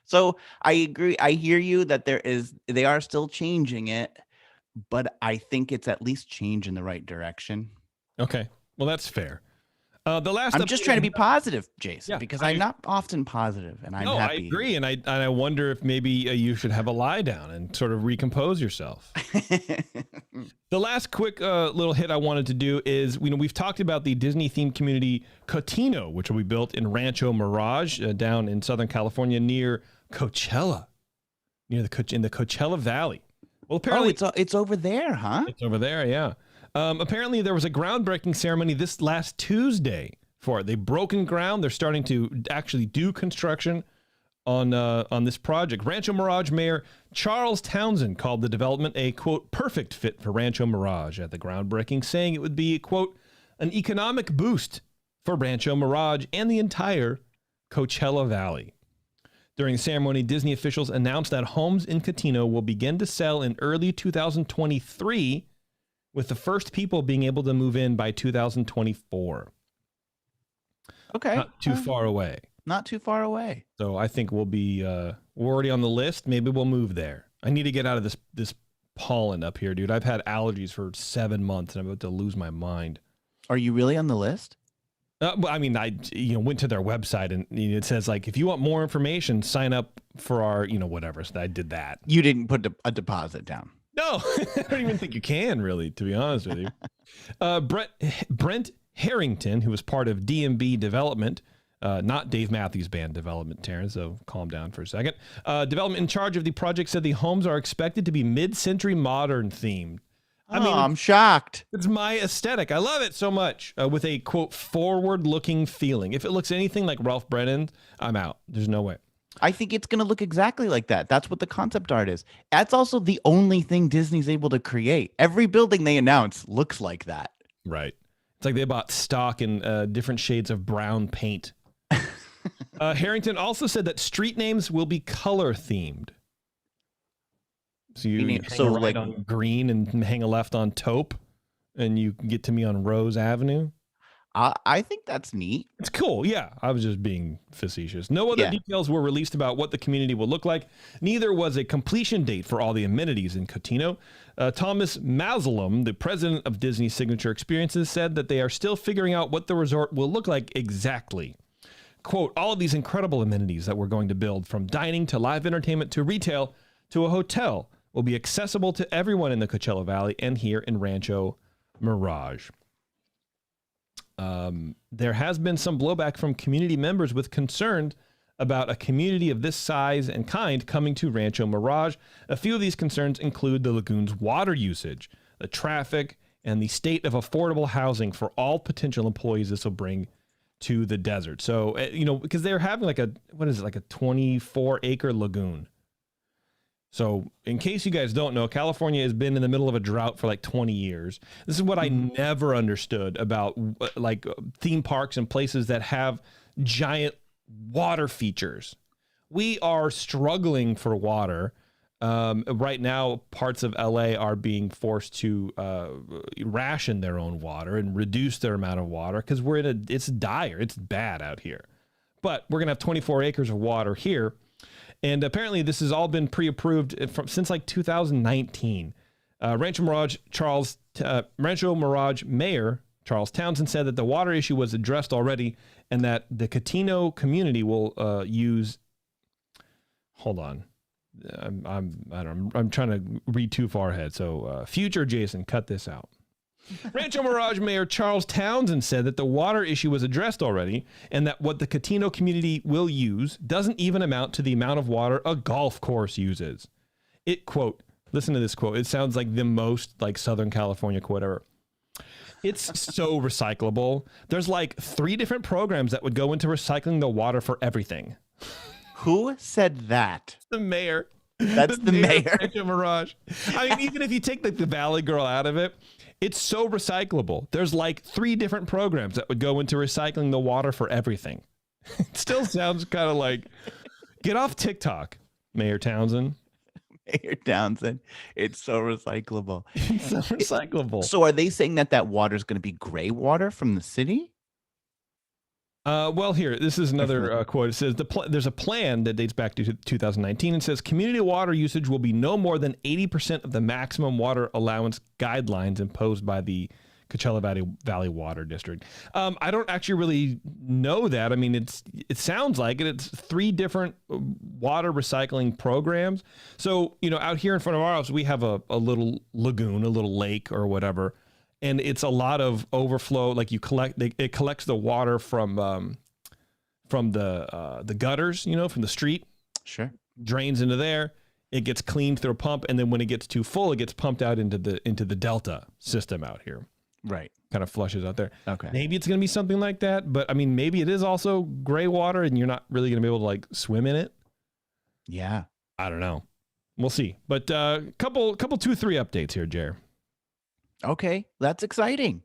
[SPEAKER 2] So I agree. I hear you that they are still changing it, but I think it's at least change in the right direction.
[SPEAKER 1] Okay. Well, that's fair. I'm
[SPEAKER 2] just trying to be positive, Jason, because I'm not often positive, and I'm happy.
[SPEAKER 1] I agree, and I wonder if maybe you should have a lie down and sort of recompose yourself. The last quick little hit I wanted to do is, we've talked about the Disney themed community Cotino, which will be built in Rancho Mirage down in Southern California near Coachella, in the Coachella Valley. Well, apparently
[SPEAKER 2] it's over there, huh?
[SPEAKER 1] It's over there, yeah. Apparently, there was a groundbreaking ceremony this last Tuesday for it. They've broken ground. They're starting to actually do construction on this project. Rancho Mirage Mayor Charles Townsend called the development a, quote, perfect fit for Rancho Mirage at the groundbreaking, saying it would be, quote, an economic boost for Rancho Mirage and the entire Coachella Valley. During the ceremony, Disney officials announced that homes in Cotino will begin to sell in early 2023, with the first people being able to move in by 2024.
[SPEAKER 2] Okay.
[SPEAKER 1] Not too far away.
[SPEAKER 2] Not too far away.
[SPEAKER 1] So I think we'll be, we're already on the list. Maybe we'll move there. I need to get out of this pollen up here, dude. I've had allergies for 7 months and I'm about to lose my mind.
[SPEAKER 2] Are you really on the list?
[SPEAKER 1] Well, I mean, I went to their website and it says, like, if you want more information, sign up for our, whatever. So I did that.
[SPEAKER 2] You didn't put a deposit down.
[SPEAKER 1] No, I don't even think you can, really, to be honest with you. Brent Harrington, who was part of DMB Development, not Dave Matthews Band Development, Terrence, so calm down for a second. Development in charge of the project said the homes are expected to be mid-century modern themed. I mean,
[SPEAKER 2] I'm shocked.
[SPEAKER 1] It's my aesthetic. I love it so much, with a, quote, forward-looking feeling. If it looks anything like Ralph Brennan, I'm out. There's no way.
[SPEAKER 2] I think it's going to look exactly like that. That's what the concept art is. That's also the only thing Disney's able to create. Every building they announce looks like that.
[SPEAKER 1] Right. It's like they bought stock in different shades of brown paint. Harrington also said that street names will be color themed. So you hang a right on green and hang a left on taupe, and you can get to me on Rose Avenue.
[SPEAKER 2] I think that's neat.
[SPEAKER 1] It's cool. Yeah. I was just being facetious. No other details were released about what the community will look like. Neither was a completion date for all the amenities in Cotino. Thomas Mazelum, the president of Disney Signature Experiences, said that they are still figuring out what the resort will look like exactly. Quote, all of these incredible amenities that we're going to build, from dining to live entertainment to retail to a hotel, will be accessible to everyone in the Coachella Valley and here in Rancho Mirage. There has been some blowback from community members with concern about a community of this size and kind coming to Rancho Mirage. A few of these concerns include the lagoon's water usage, the traffic, and the state of affordable housing for all potential employees this will bring to the desert. So, because they're having like a 24-acre lagoon. So in case you guys don't know, California has been in the middle of a drought for like 20 years. This is what I never understood about like theme parks and places that have giant water features. We are struggling for water. Right now, parts of LA are being forced to ration their own water and reduce their amount of water because it's dire. It's bad out here. But we're going to have 24 acres of water here. And apparently this has all been pre-approved since like 2019. Rancho Mirage Mayor Charles Townsend said that the water issue was addressed already and that the Catino community will use. Hold on. I'm trying to read too far ahead. So future Jason, cut this out. Rancho Mirage Mayor Charles Townsend said that the water issue was addressed already and that what the Catino community will use doesn't even amount to the amount of water a golf course uses. It, quote, listen to this quote. It sounds like the most like Southern California quote ever. It's so recyclable. There's like 3 different programs that would go into recycling the water for everything.
[SPEAKER 2] Who said that?
[SPEAKER 1] The mayor.
[SPEAKER 2] That's the mayor.
[SPEAKER 1] Of Rancho Mirage. I mean, even if you take like the Valley Girl out of it, it's so recyclable. There's like 3 different programs that would go into recycling the water for everything. It still sounds kind of like, get off TikTok, Mayor Townsend.
[SPEAKER 2] Mayor Townsend. It's so recyclable.
[SPEAKER 1] It's so recyclable.
[SPEAKER 2] So are they saying that water is going to be gray water from the city?
[SPEAKER 1] Well, here, this is another quote. It says, there's a plan that dates back to 2019 and says community water usage will be no more than 80% of the maximum water allowance guidelines imposed by the Coachella Valley Water District. I don't actually really know that. I mean, it sounds like it. It's 3 different water recycling programs. So, out here in front of our house, we have a little lagoon, a little lake or whatever. And it's a lot of overflow. Like it collects the water from the gutters, from the street.
[SPEAKER 2] Sure.
[SPEAKER 1] Drains into there. It gets cleaned through a pump, and then when it gets too full, it gets pumped out into the Delta system out here.
[SPEAKER 2] Right.
[SPEAKER 1] Kind of flushes out there.
[SPEAKER 2] Okay.
[SPEAKER 1] Maybe it's going to be something like that, but I mean, maybe it is also gray water, and you're not really going to be able to like swim in it.
[SPEAKER 2] Yeah.
[SPEAKER 1] I don't know. We'll see. But couple 2-3 updates here, Jer.
[SPEAKER 2] Okay, that's exciting.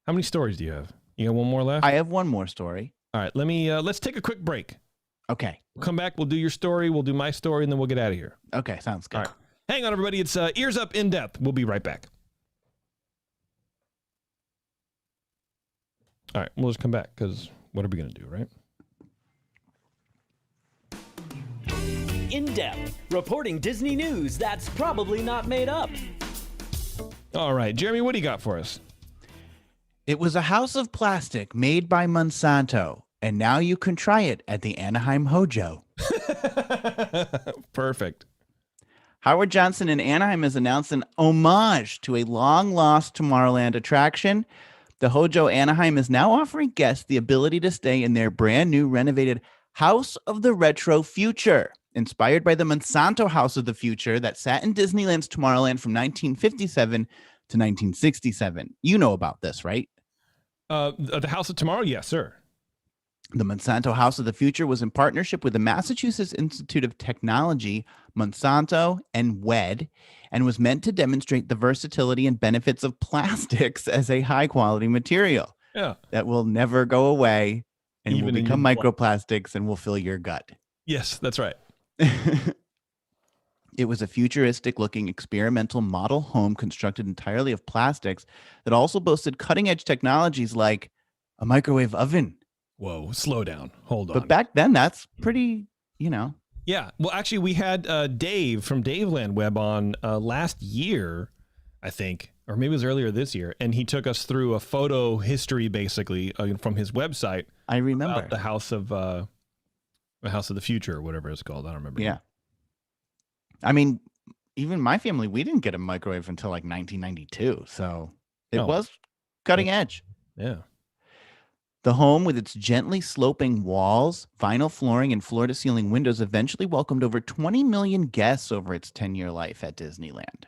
[SPEAKER 1] How many stories do you have? You got one more left?
[SPEAKER 2] I have one more story.
[SPEAKER 1] All right, let's take a quick break.
[SPEAKER 2] Okay.
[SPEAKER 1] We'll come back, we'll do your story, we'll do my story, and then we'll get out of here.
[SPEAKER 2] Okay, sounds good.
[SPEAKER 1] All right. Hang on, everybody. It's Ears Up In Depth. We'll be right back. All right, we'll just come back, because what are we going to do, right?
[SPEAKER 5] In Depth, reporting Disney news that's probably not made up.
[SPEAKER 1] All right, Jeremy, what do you got for us?
[SPEAKER 2] It was a house of plastic made by Monsanto, and now you can try it at the Anaheim Hojo.
[SPEAKER 1] Perfect.
[SPEAKER 2] Howard Johnson in Anaheim has announced an homage to a long-lost Tomorrowland attraction. The Hojo Anaheim is now offering guests the ability to stay in their brand new renovated House of the Retro Future, inspired by the Monsanto House of the Future that sat in Disneyland's Tomorrowland from 1957 to 1967. You know about this, right?
[SPEAKER 1] The House of Tomorrow? Yes, sir.
[SPEAKER 2] The Monsanto House of the Future was in partnership with the Massachusetts Institute of Technology, Monsanto, and WED, and was meant to demonstrate the versatility and benefits of plastics as a high-quality material that will never go away and
[SPEAKER 1] Even
[SPEAKER 2] will become microplastics and will fill your gut.
[SPEAKER 1] Yes, that's right.
[SPEAKER 2] It was a futuristic-looking experimental model home constructed entirely of plastics that also boasted cutting-edge technologies like a microwave oven.
[SPEAKER 1] Whoa, slow down. Hold on.
[SPEAKER 2] But back then, that's pretty,
[SPEAKER 1] Yeah. Well, actually, we had Dave from Daveland Web on last year, I think, or maybe it was earlier this year, and he took us through a photo history, basically, from his website.
[SPEAKER 2] I remember.
[SPEAKER 1] About the House of the Future, or whatever it's called. I don't remember.
[SPEAKER 2] Yeah. I mean, even my family, we didn't get a microwave until like 1992, so it was cutting edge.
[SPEAKER 1] Yeah.
[SPEAKER 2] The home, with its gently sloping walls, vinyl flooring, and floor-to-ceiling windows, eventually welcomed over 20 million guests over its 10-year life at Disneyland.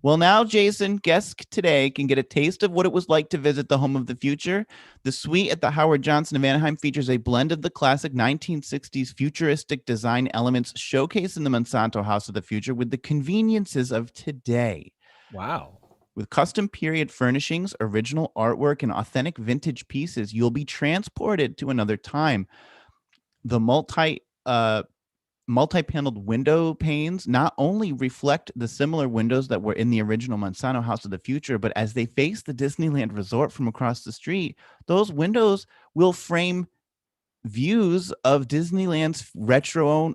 [SPEAKER 2] Well, now, Jason, guests today can get a taste of what it was like to visit the home of the future. The suite at the Howard Johnson of Anaheim features a blend of the classic 1960s futuristic design elements showcased in the Monsanto House of the Future with the conveniences of today.
[SPEAKER 1] Wow.
[SPEAKER 2] With custom period furnishings, original artwork, and authentic vintage pieces, you'll be transported to another time. The multi-paneled window panes not only reflect the similar windows that were in the original Monsanto House of the Future, but as they face the Disneyland Resort from across the street, those windows will frame views of Disneyland's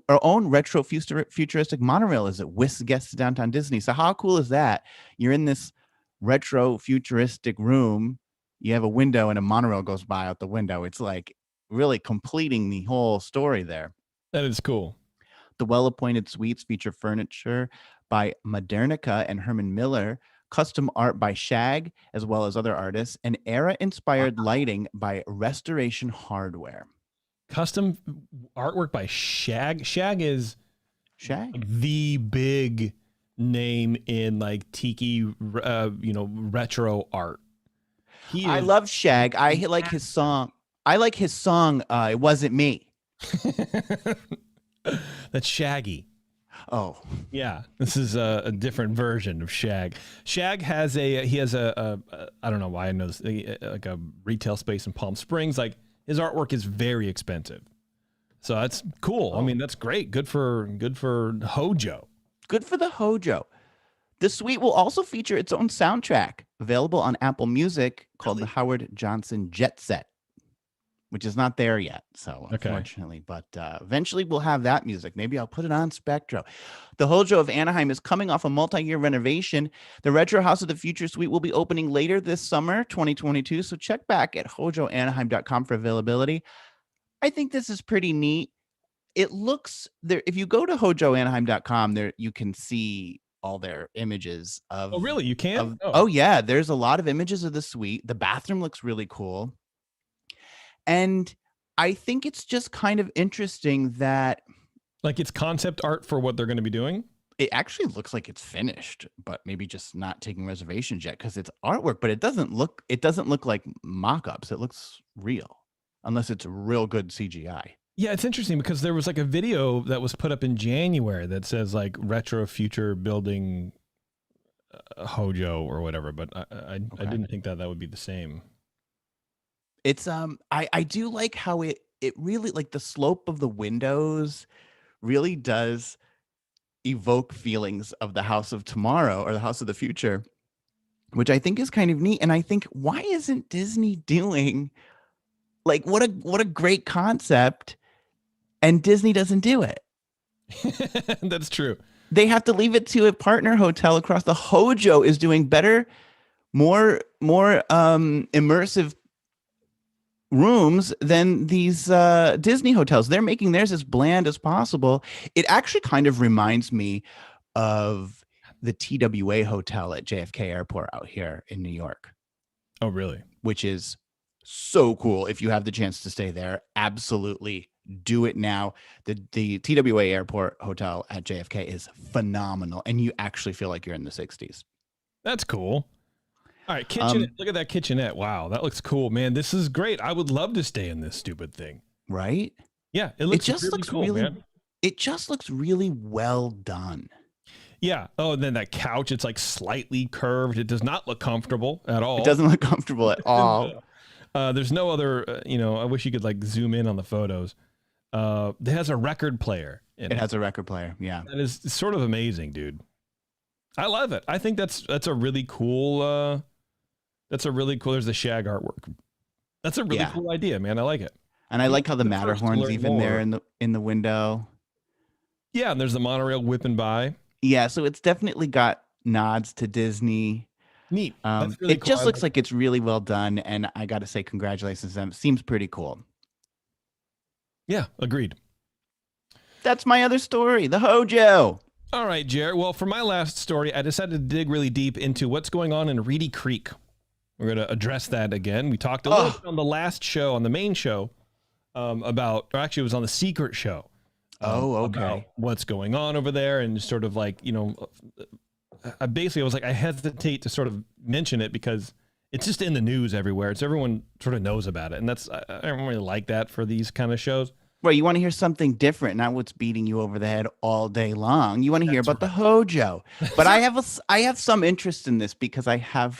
[SPEAKER 2] own retro futuristic monorail as it whisks guests to downtown Disney. So how cool is that? You're in this retro futuristic room you have a window and a monorail goes by out the window. It's like really completing the whole story there.
[SPEAKER 1] That is cool.
[SPEAKER 2] The well-appointed suites feature furniture by Modernica and Herman Miller, custom art by Shag, as well as other artists, and era-inspired lighting by Restoration Hardware.
[SPEAKER 1] Custom artwork by Shag. Shag is
[SPEAKER 2] Shag?
[SPEAKER 1] the big name in like tiki, retro art.
[SPEAKER 2] I love Shag. I like his song. It Wasn't Me.
[SPEAKER 1] That's Shaggy.
[SPEAKER 2] Oh,
[SPEAKER 1] yeah. This is a different version of Shag. Shag has I don't know why I know this, like a retail space in Palm Springs. Like his artwork is very expensive. So that's cool. I mean, that's great. Good for Hojo.
[SPEAKER 2] Good for the Hojo. The suite will also feature its own soundtrack, available on Apple Music, called the Howard Johnson Jet Set, which is not there yet. So unfortunately, but eventually we'll have that music. Maybe I'll put it on Spectro. The Hojo of Anaheim is coming off a multi-year renovation. The Retro House of the Future suite will be opening later this summer, 2022. So check back at hojoanaheim.com for availability. I think this is pretty neat. It looks there. If you go to hojoanaheim.com, there you can see all their images of.
[SPEAKER 1] Oh, really? You can?
[SPEAKER 2] Oh, yeah. There's a lot of images of the suite. The bathroom looks really cool. And I think it's just kind of interesting that.
[SPEAKER 1] Like it's concept art for what they're going to be doing?
[SPEAKER 2] It actually looks like it's finished, but maybe just not taking reservations yet because it's artwork, but it doesn't look like mock-ups. It looks real, unless it's real good CGI.
[SPEAKER 1] Yeah, it's interesting because there was like a video that was put up in January that says like retro future building Hojo or whatever, but I didn't think that would be the same.
[SPEAKER 2] It's I do like how it really, like, the slope of the windows really does evoke feelings of the House of Tomorrow or the House of the Future, which I think is kind of neat. And I think, why isn't Disney doing, like, what a great concept, and Disney doesn't do it?
[SPEAKER 1] That's true.
[SPEAKER 2] They have to leave it to a partner hotel across. The Hojo is doing better, more immersive rooms than these Disney hotels. They're making theirs as bland as possible. It actually kind of reminds me of the TWA hotel at JFK Airport out here in New York.
[SPEAKER 1] Oh, really?
[SPEAKER 2] Which is so cool. If you have the chance to stay there, absolutely do it now. The TWA Airport hotel at JFK is phenomenal, and you actually feel like you're in the 60s.
[SPEAKER 1] That's cool. All right, kitchenette. Look at that kitchenette. Wow, that looks cool, man. This is great. I would love to stay in this stupid thing.
[SPEAKER 2] Right?
[SPEAKER 1] Yeah, it just looks cool, man.
[SPEAKER 2] It just looks really well done.
[SPEAKER 1] Yeah. Oh, and then that couch, it's like slightly curved. It does not look comfortable at all.
[SPEAKER 2] It doesn't look comfortable at all.
[SPEAKER 1] There's no other, I wish you could like zoom in on the photos. It has a record player in it.
[SPEAKER 2] It has a record player, yeah.
[SPEAKER 1] That is sort of amazing, dude. I love it. I think that's a really cool, there's the Shag artwork. That's a really cool idea, man. I like it.
[SPEAKER 2] And I like how the Matterhorn's even there in the window.
[SPEAKER 1] Yeah, and there's the monorail whipping by.
[SPEAKER 2] Yeah, so it's definitely got nods to Disney.
[SPEAKER 1] Neat. That's really
[SPEAKER 2] it
[SPEAKER 1] cool.
[SPEAKER 2] just looks like it's really well done, and I got to say congratulations to them. It seems pretty cool.
[SPEAKER 1] Yeah, agreed.
[SPEAKER 2] That's my other story, the Hojo.
[SPEAKER 1] All right, Jared. Well, for my last story, I decided to dig really deep into what's going on in Reedy Creek. We're going to address that again. We talked a little bit on the last show, on the main show, about, or actually it was on the secret show.
[SPEAKER 2] Okay.
[SPEAKER 1] What's going on over there, and sort of like, I was like, I hesitate to sort of mention it because it's just in the news everywhere. It's everyone sort of knows about it. And I don't really like that for these kind of shows.
[SPEAKER 2] Well, you want to hear something different, not what's beating you over the head all day long. You want to hear about the Hojo. But I have some interest in this because I have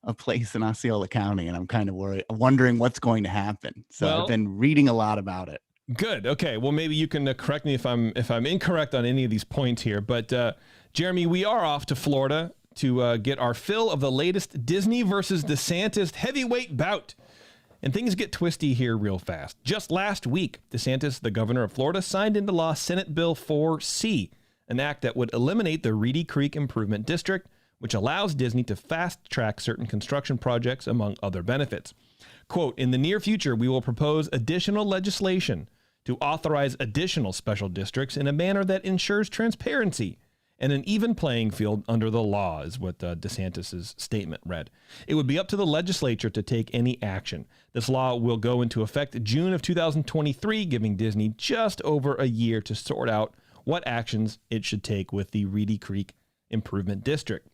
[SPEAKER 2] a place in Osceola County, and I'm kind of wondering what's going to happen. So I've been reading a lot about it.
[SPEAKER 1] Good. Okay. Well, maybe you can correct me if I'm incorrect on any of these points here. But Jeremy, we are off to Florida to get our fill of the latest Disney versus DeSantis heavyweight bout. And things get twisty here real fast. Just last week, DeSantis, the governor of Florida, signed into law Senate Bill 4C, an act that would eliminate the Reedy Creek Improvement District, which allows Disney to fast-track certain construction projects, among other benefits. Quote, in the near future, we will propose additional legislation to authorize additional special districts in a manner that ensures transparency and an even playing field under the law, is what DeSantis' statement read. It would be up to the legislature to take any action. This law will go into effect June of 2023, giving Disney just over a year to sort out what actions it should take with the Reedy Creek Improvement District.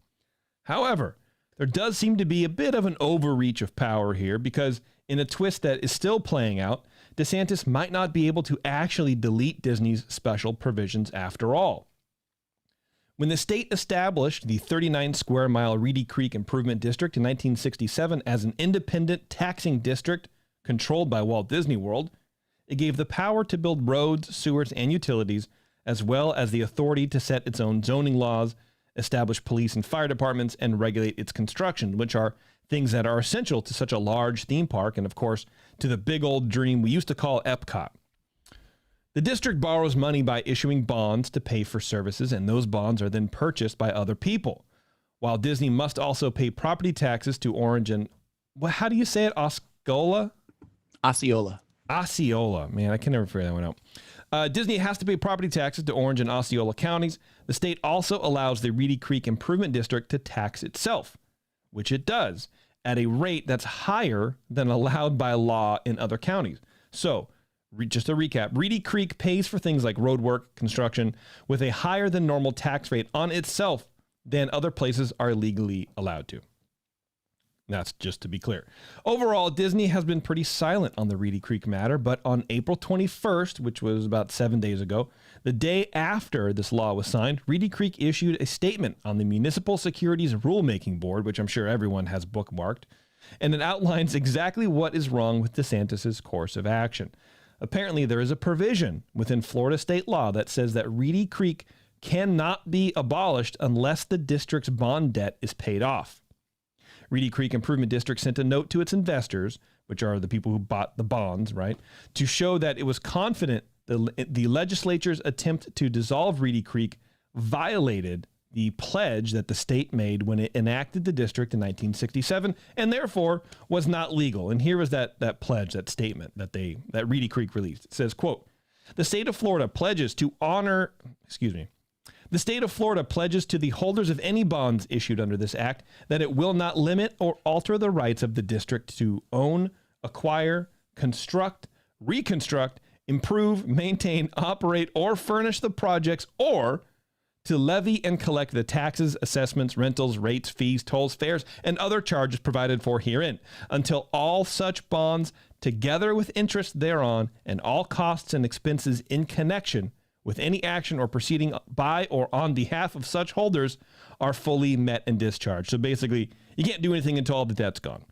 [SPEAKER 1] However, there does seem to be a bit of an overreach of power here, because in a twist that is still playing out, DeSantis might not be able to actually delete Disney's special provisions after all. When the state established the 39 square mile Reedy Creek Improvement District in 1967 as an independent taxing district controlled by Walt Disney World, it gave the power to build roads, sewers, and utilities, as well as the authority to set its own zoning laws, establish police and fire departments, and regulate its construction, which are things that are essential to such a large theme park and, of course, to the big old dream we used to call Epcot. The district borrows money by issuing bonds to pay for services, and those bonds are then purchased by other people. While Disney must also pay property taxes to Orange and, how do you say it, Osceola? Osceola. Man, I can never figure that one out. Disney has to pay property taxes to Orange and Osceola counties. The state also allows the Reedy Creek Improvement District to tax itself, which it does, at a rate that's higher than allowed by law in other counties. So, just a recap, Reedy Creek pays for things like road work, construction, with a higher than normal tax rate on itself than other places are legally allowed to. That's just to be clear. Overall, Disney has been pretty silent on the Reedy Creek matter, but on April 21st, which was about 7 days ago, the day after this law was signed, Reedy Creek issued a statement on the Municipal Securities Rulemaking Board, which I'm sure everyone has bookmarked, and it outlines exactly what is wrong with DeSantis' course of action. Apparently, there is a provision within Florida state law that says that Reedy Creek cannot be abolished unless the district's bond debt is paid off. Reedy Creek Improvement District sent a note to its investors, which are the people who bought the bonds, right, to show that it was confident the legislature's attempt to dissolve Reedy Creek violated the pledge that the state made when it enacted the district in 1967, and therefore was not legal. And here was that pledge, that statement that Reedy Creek released. It says, quote, the state of Florida pledges to the state of Florida pledges to the holders of any bonds issued under this act that it will not limit or alter the rights of the district to own, acquire, construct, reconstruct, improve, maintain, operate, or furnish the projects, or to levy and collect the taxes, assessments, rentals, rates, fees, tolls, fares, and other charges provided for herein, until all such bonds, together with interest thereon, and all costs and expenses in connection with any action or proceeding by or on behalf of such holders, are fully met and discharged. So basically, you can't do anything until all the debt's gone.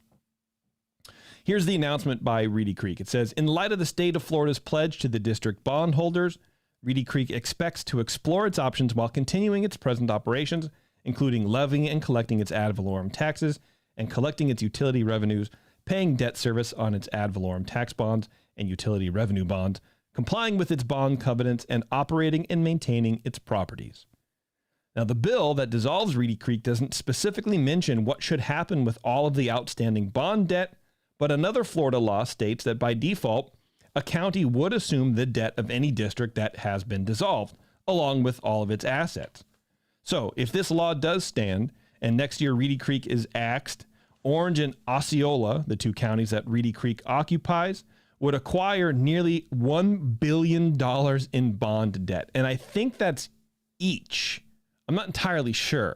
[SPEAKER 1] Here's the announcement by Reedy Creek. It says, in light of the state of Florida's pledge to the district bondholders, Reedy Creek expects to explore its options while continuing its present operations, including levying and collecting its ad valorem taxes and collecting its utility revenues, paying debt service on its ad valorem tax bonds and utility revenue bonds, complying with its bond covenants, and operating and maintaining its properties. Now, the bill that dissolves Reedy Creek doesn't specifically mention what should happen with all of the outstanding bond debt, but another Florida law states that by default, a county would assume the debt of any district that has been dissolved, along with all of its assets. So, if this law does stand, and next year Reedy Creek is axed, Orange and Osceola, the two counties that Reedy Creek occupies, would acquire nearly $1 billion in bond debt. And I think that's each. I'm not entirely sure.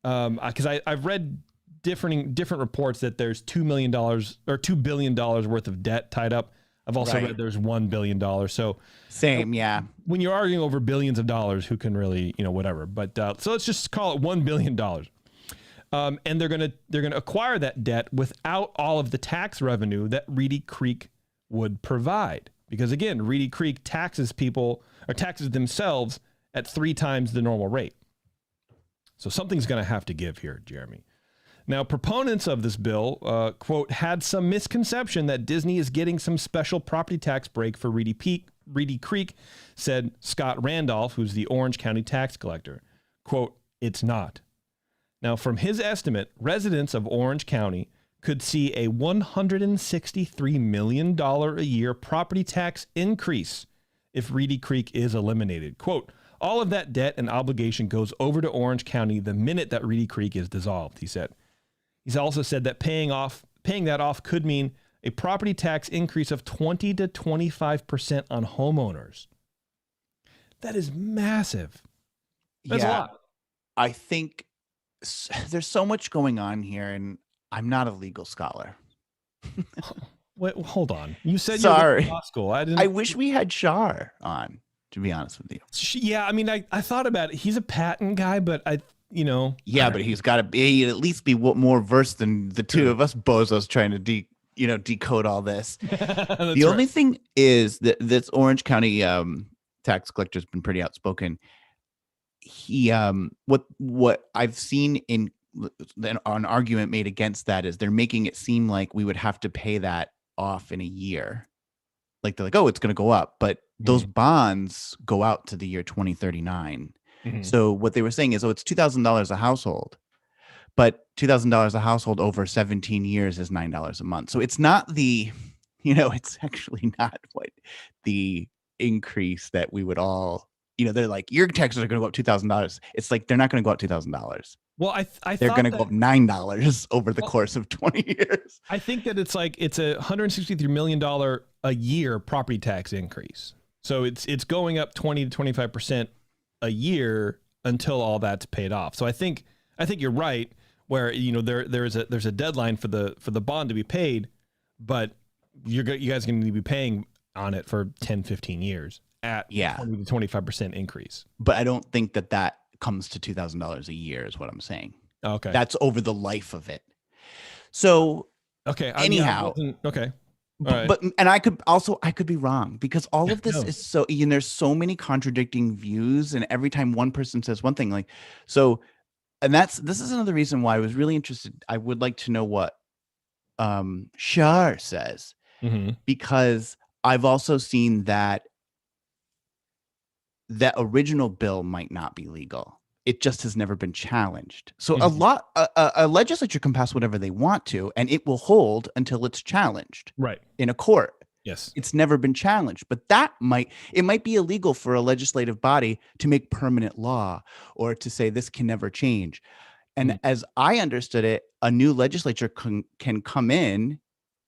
[SPEAKER 1] Because I've read different reports that there's $2 billion worth of debt tied up. I've also read there's $1 billion. So
[SPEAKER 2] same, yeah.
[SPEAKER 1] When you're arguing over billions of dollars, who can really, whatever. But so let's just call it $1 billion. And they're gonna acquire that debt without all of the tax revenue that Reedy Creek would provide, because again, Reedy Creek taxes themselves at 3 times the normal rate. So something's going to have to give here, Jeremy. Now, proponents of this bill, quote, had some misconception that Disney is getting some special property tax break for Reedy Creek, said Scott Randolph, who's the Orange County tax collector. Quote, it's not. Now, from his estimate, residents of Orange County could see a $163 million a year property tax increase if Reedy Creek is eliminated. Quote, all of that debt and obligation goes over to Orange County the minute that Reedy Creek is dissolved, he said. He's also said that paying that off could mean a property tax increase of 20 to 25% on homeowners. That is massive. That's a lot.
[SPEAKER 2] I think there's so much going on here, and I'm not a legal scholar.
[SPEAKER 1] Wait, hold on. You said
[SPEAKER 2] Sorry.
[SPEAKER 1] you were in law school.
[SPEAKER 2] I wish we had Shar on, to be honest with you.
[SPEAKER 1] Yeah, I mean, I thought about it. He's a patent guy, but
[SPEAKER 2] Yeah, but he's got to be at least be more versed than the two of us bozos trying to decode all this. The only thing is that this Orange County tax collector has been pretty outspoken. He what I've seen in an argument made against that is they're making it seem like we would have to pay that off in a year. Like they're like, oh, it's going to go up, but those bonds go out to the year 2039. So what they were saying is, it's $2,000 a household, but $2,000 a household over 17 years is $9 a month. So it's not it's actually not what the increase that we would all, they're like, your taxes are going to go up $2,000. It's like, they're not going to go up $2,000.
[SPEAKER 1] Well,
[SPEAKER 2] they're going to go up $9 over the course of 20 years.
[SPEAKER 1] I think that it's a $163 million a year property tax increase. So it's going up 20 to 25% a year until all that's paid off. So I think you're right where there's a deadline for the bond to be paid, but you guys are going to be paying on it for 10, 15 years at 20 to 25% increase.
[SPEAKER 2] But I don't think that comes to $2,000 a year is what I'm saying.
[SPEAKER 1] Okay.
[SPEAKER 2] That's over the life of it. So
[SPEAKER 1] okay.
[SPEAKER 2] Anyhow.
[SPEAKER 1] Okay.
[SPEAKER 2] But I could be wrong because all of this is so, there's so many contradicting views, and every time one person says one thing, this is another reason why I was really interested. I would like to know what Shar says, because I've also seen that original bill might not be legal. It just has never been challenged. So a legislature can pass whatever they want to, and it will hold until it's challenged.
[SPEAKER 1] Right.
[SPEAKER 2] In a court.
[SPEAKER 1] Yes.
[SPEAKER 2] It's never been challenged, but it might be illegal for a legislative body to make permanent law or to say this can never change. And as I understood it, a new legislature can come in,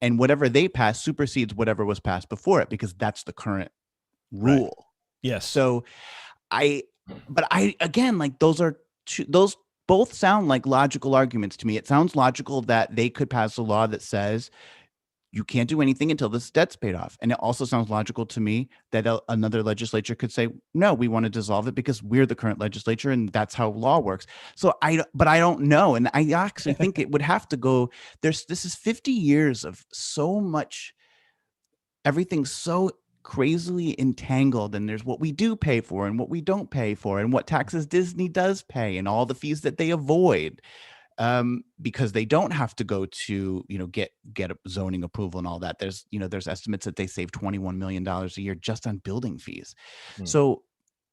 [SPEAKER 2] and whatever they pass supersedes whatever was passed before it, because that's the current rule.
[SPEAKER 1] Right. Yes.
[SPEAKER 2] So those both sound like logical arguments to me. It sounds logical that they could pass a law that says you can't do anything until this debt's paid off. And it also sounds logical to me that another legislature could say, no, we want to dissolve it because we're the current legislature and that's how law works. But I don't know. And I actually think it would have to go, this is 50 years of so much, everything's so crazily entangled, and there's what we do pay for and what we don't pay for and what taxes Disney does pay and all the fees that they avoid because they don't have to go to get a zoning approval and all that. There's estimates that they save $21 million a year just on building fees, so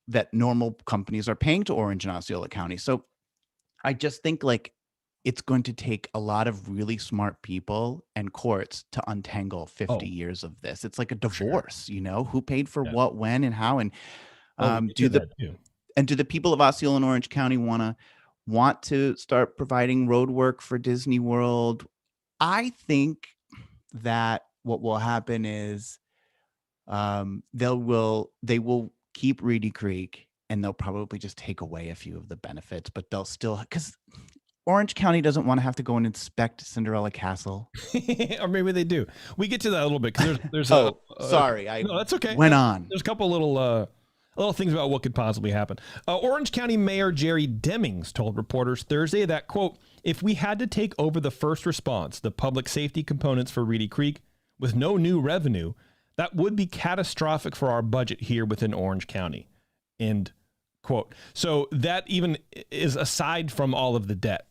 [SPEAKER 2] that normal companies are paying to Orange and Osceola County. So I just think it's going to take a lot of really smart people and courts to untangle 50 years of this. It's like a divorce, who paid for what, when, and how, and do the people of Osceola and Orange County want to start providing road work for Disney World? I think that what will happen is they will keep Reedy Creek, and they'll probably just take away a few of the benefits, but they'll still, because Orange County doesn't want to have to go and inspect Cinderella Castle.
[SPEAKER 1] Or maybe they do. We get to that a little bit because there's
[SPEAKER 2] sorry.
[SPEAKER 1] No, that's okay.
[SPEAKER 2] Went on.
[SPEAKER 1] There's a couple little things about what could possibly happen. Orange County Mayor Jerry Demings told reporters Thursday that, quote, if we had to take over the first response, the public safety components for Reedy Creek, with no new revenue, that would be catastrophic for our budget here within Orange County. End quote. So that even is aside from all of the debt.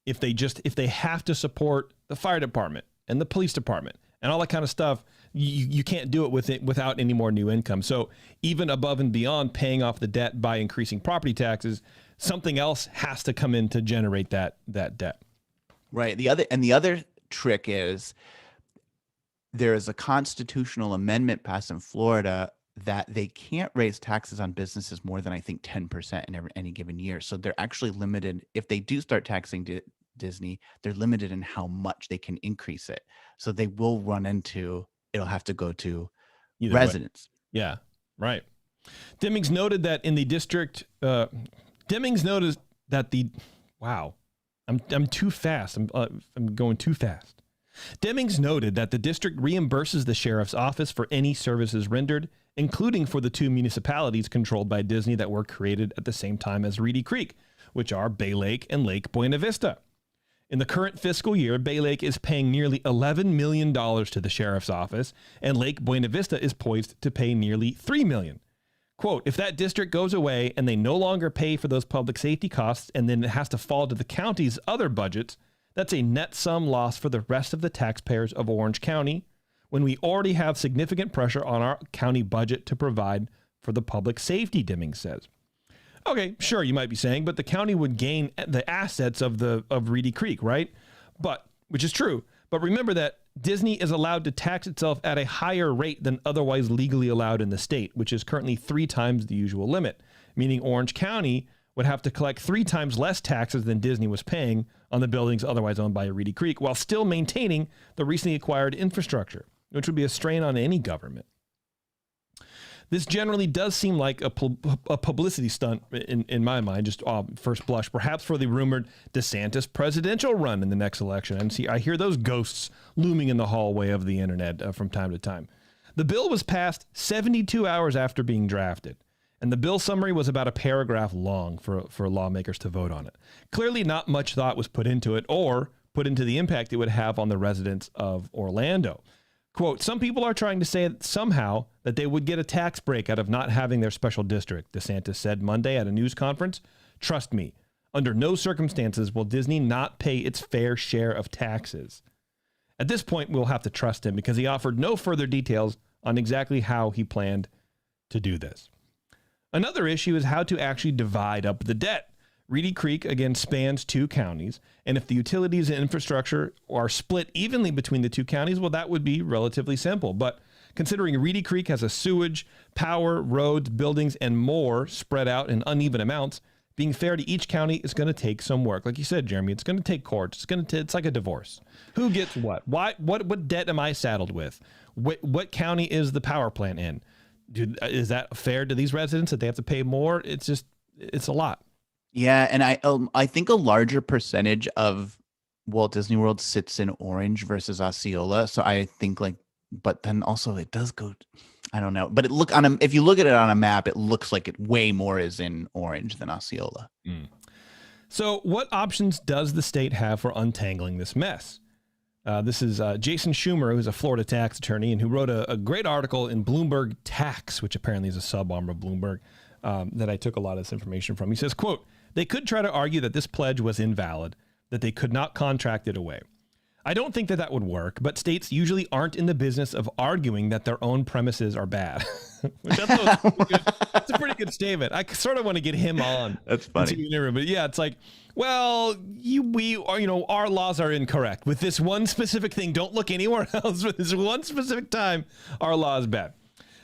[SPEAKER 1] If they have to support the fire department and the police department and all that kind of stuff, you can't do it without any more new income. So even above and beyond paying off the debt by increasing property taxes, something else has to come in to generate that debt.
[SPEAKER 2] Right. The other trick is there is a constitutional amendment passed in Florida that they can't raise taxes on businesses more than, I think, 10% in any given year. So they're actually limited. If they do start taxing Disney, they're limited in how much they can increase it. So they will run into, it'll have to go to
[SPEAKER 1] Either
[SPEAKER 2] residents.
[SPEAKER 1] Way. Yeah, right. Demings noted that in the district, Demings noticed that wow, I'm too fast. I'm going too fast. Demings noted that the district reimburses the sheriff's office for any services rendered, including for the 2 municipalities controlled by Disney that were created at the same time as Reedy Creek, which are Bay Lake and Lake Buena Vista. In the current fiscal year, Bay Lake is paying nearly $11 million to the sheriff's office, and Lake Buena Vista is poised to pay nearly $3 million. Quote, if that district goes away and they no longer pay for those public safety costs and then it has to fall to the county's other budgets, that's a net sum loss for the rest of the taxpayers of Orange County when we already have significant pressure on our county budget to provide for the public safety, Demings says. Okay, sure, you might be saying, but the county would gain the assets of Reedy Creek, right? Which is true. But remember that Disney is allowed to tax itself at a higher rate than otherwise legally allowed in the state, which is currently 3 times the usual limit, meaning Orange County would have to collect 3 times less taxes than Disney was paying on the buildings otherwise owned by Reedy Creek, while still maintaining the recently acquired infrastructure, which would be a strain on any government. This generally does seem like a publicity stunt in my mind, just first blush, perhaps for the rumored DeSantis presidential run in the next election. And see, I hear those ghosts looming in the hallway of the internet from time to time. The bill was passed 72 hours after being drafted, and the bill summary was about a paragraph long for lawmakers to vote on it. Clearly not much thought was put into it or put into the impact it would have on the residents of Orlando. Quote, some people are trying to say somehow that they would get a tax break out of not having their special district, DeSantis said Monday at a news conference. Trust me, under no circumstances will Disney not pay its fair share of taxes. At this point, we'll have to trust him because he offered no further details on exactly how he planned to do this. Another issue is how to actually divide up the debt. Reedy Creek, again, spans 2 counties, and if the utilities and infrastructure are split evenly between the 2 counties, well, that would be relatively simple. But considering Reedy Creek has a sewage, power, roads, buildings, and more spread out in uneven amounts, being fair to each county is going to take some work. Like you said, Jeremy, it's going to take courts. It's like a divorce. Who gets what? What debt am I saddled with? What county is the power plant in? Is that fair to these residents that they have to pay more? It's a lot.
[SPEAKER 2] Yeah, and I think a larger percentage of Walt Disney World sits in Orange versus Osceola. So I think but then also it does go, I don't know. But if you look at it on a map, it looks like it way more is in Orange than Osceola.
[SPEAKER 1] So what options does the state have for untangling this mess? This is Jason Schumer, who's a Florida tax attorney and who wrote a great article in Bloomberg Tax, which apparently is a sub-arm of Bloomberg, that I took a lot of this information from. He says, quote, they could try to argue that this pledge was invalid, that they could not contract it away. I don't think that would work, but states usually aren't in the business of arguing that their own premises are bad. That's a pretty good statement. I sort of want to get him on.
[SPEAKER 2] That's funny.
[SPEAKER 1] But yeah, it's like, well, our laws are incorrect. With this one specific thing, don't look anywhere else. With this one specific time, our law is bad.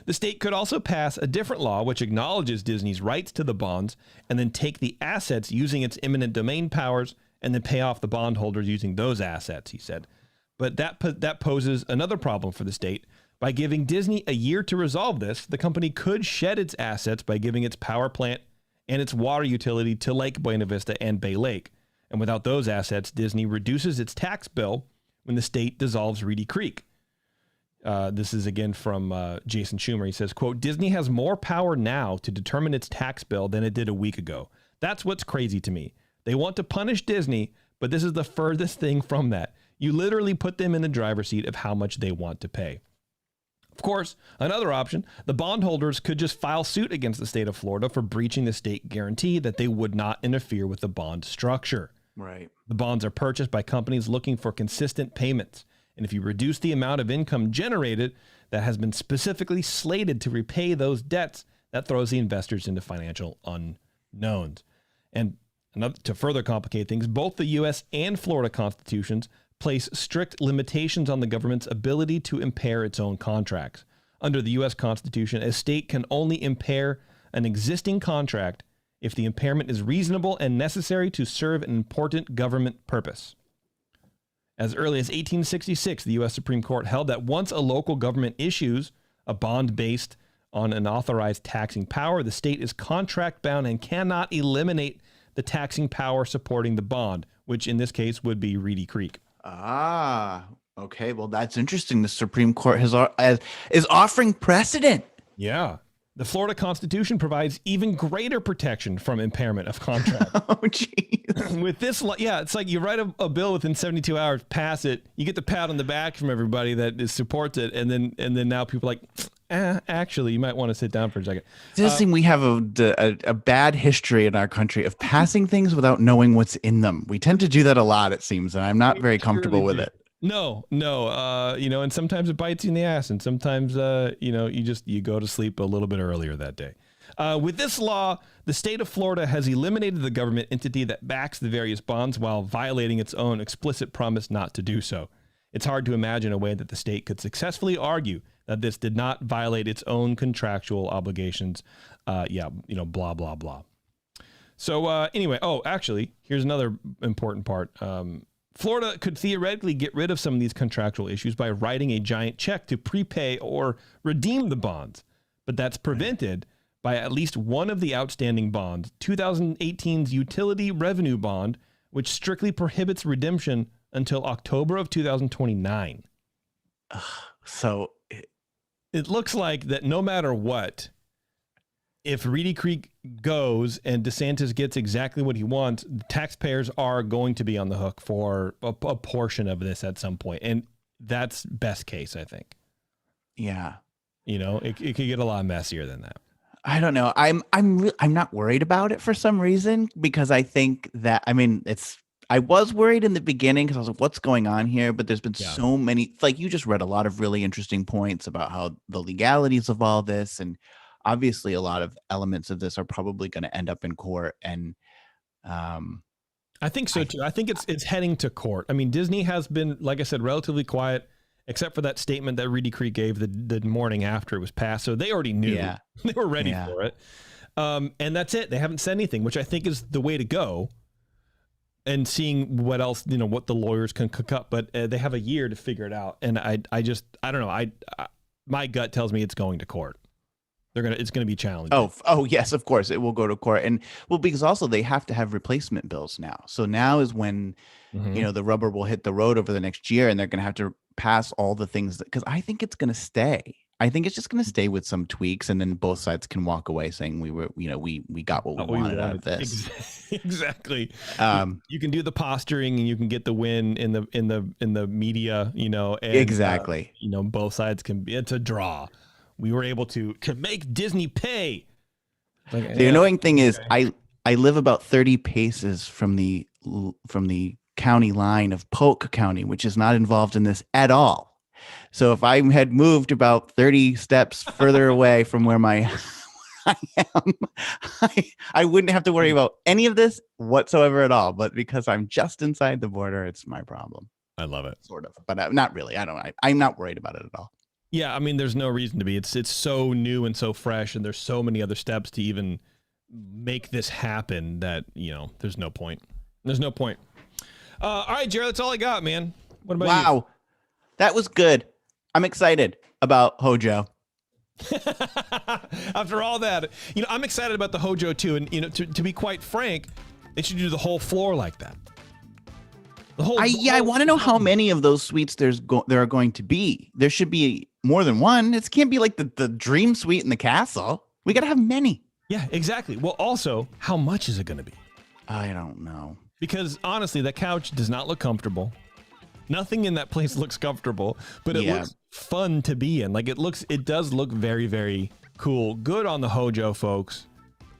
[SPEAKER 1] The state could also pass a different law which acknowledges Disney's rights to the bonds and then take the assets using its eminent domain powers and then pay off the bondholders using those assets, he said. But that poses another problem for the state. By giving Disney a year to resolve this, the company could shed its assets by giving its power plant and its water utility to Lake Buena Vista and Bay Lake. And without those assets, Disney reduces its tax bill when the state dissolves Reedy Creek. This is again from Jason Schumer. He says, quote, Disney has more power now to determine its tax bill than it did a week ago. That's what's crazy to me. They want to punish Disney, but this is the furthest thing from that. You literally put them in the driver's seat of how much they want to pay. Of course, another option, the bondholders could just file suit against the state of Florida for breaching the state guarantee that they would not interfere with the bond structure.
[SPEAKER 2] Right.
[SPEAKER 1] The bonds are purchased by companies looking for consistent payments. And if you reduce the amount of income generated that has been specifically slated to repay those debts, that throws the investors into financial unknowns. And to further complicate things, both the U.S. and Florida constitutions place strict limitations on the government's ability to impair its own contracts. Under the U.S. Constitution, a state can only impair an existing contract if the impairment is reasonable and necessary to serve an important government purpose. As early as 1866, the U.S. Supreme Court held that once a local government issues a bond based on an authorized taxing power, the state is contract bound and cannot eliminate the taxing power supporting the bond, which in this case would be Reedy Creek.
[SPEAKER 2] Ah, okay. Well, that's interesting. The Supreme Court is offering precedent.
[SPEAKER 1] Yeah. The Florida Constitution provides even greater protection from impairment of contract.
[SPEAKER 2] Oh, geez.
[SPEAKER 1] With this, it's like you write a bill within 72 hours, pass it, you get the pat on the back from everybody that supports it, and then now people are like, actually, you might want to sit down for a second.
[SPEAKER 2] It does seem we have a bad history in our country of passing things without knowing what's in them. We tend to do that a lot, it seems, and I'm not very comfortable with it.
[SPEAKER 1] No, and sometimes it bites you in the ass, and sometimes, you go to sleep a little bit earlier that day. With this law, the state of Florida has eliminated the government entity that backs the various bonds while violating its own explicit promise not to do so. It's hard to imagine a way that the state could successfully argue that this did not violate its own contractual obligations. Blah, blah, blah. So anyway, actually, here's another important part. Florida could theoretically get rid of some of these contractual issues by writing a giant check to prepay or redeem the bonds. But that's prevented by at least one of the outstanding bonds, 2018's utility revenue bond, which strictly prohibits redemption until October of 2029.
[SPEAKER 2] So
[SPEAKER 1] it looks like that no matter what, if Reedy Creek goes and DeSantis gets exactly what he wants, taxpayers are going to be on the hook for a portion of this at some point. And that's best case, I think.
[SPEAKER 2] Yeah.
[SPEAKER 1] It could get a lot messier than that.
[SPEAKER 2] I don't know. I'm not worried about it for some reason, because I think that, I was worried in the beginning because I was like, what's going on here? But there's been so many, like you just read a lot of really interesting points about how the legalities of all this, and obviously a lot of elements of this are probably going to end up in court. And
[SPEAKER 1] I think so too. I think it's heading to court. I mean, Disney has been, like I said, relatively quiet, except for that statement that Reedy Creek gave the morning after it was passed. So they already knew.
[SPEAKER 2] Yeah.
[SPEAKER 1] They were ready for it. And that's it. They haven't said anything, which I think is the way to go. And seeing what else, what the lawyers can cook up. But they have a year to figure it out. And I don't know. My gut tells me it's going to court. It's going to be challenging.
[SPEAKER 2] Oh, yes, of course it will go to court. And because also they have to have replacement bills now. So now is when, the rubber will hit the road over the next year, and they're going to have to pass all the things because I think it's going to stay. I think it's just going to stay with some tweaks, and then both sides can walk away saying we got what we wanted out of this.
[SPEAKER 1] Exactly. You can do the posturing, and you can get the win in the media, and,
[SPEAKER 2] exactly.
[SPEAKER 1] Both sides it's a draw. We were able to make Disney pay.
[SPEAKER 2] The annoying thing is I live about 30 paces from the county line of Polk County, which is not involved in this at all. So if I had moved about 30 steps further away from where I am, I wouldn't have to worry about any of this whatsoever at all. But because I'm just inside the border, it's my problem.
[SPEAKER 1] I love it.
[SPEAKER 2] Sort of, but not really. I'm not worried about it at all.
[SPEAKER 1] Yeah, I mean, there's no reason to be. It's so new and so fresh, and there's so many other steps to even make this happen that, there's no point. There's no point. All right, Jared, that's all I got, man. What about you?
[SPEAKER 2] Wow, that was good. I'm excited about Hojo.
[SPEAKER 1] After all that, I'm excited about the Hojo too, and to be quite frank, they should do the whole floor like that. I
[SPEAKER 2] want to know how many of those suites there are going to be. There should be more than one. It can't be like the dream suite in the castle. We got to have many.
[SPEAKER 1] Yeah, exactly. Well, also, how much is it going to be?
[SPEAKER 2] I don't know.
[SPEAKER 1] Because honestly, that couch does not look comfortable. Nothing in that place looks comfortable, but it looks fun to be in. Like it does look very, very cool. Good on the Hojo folks.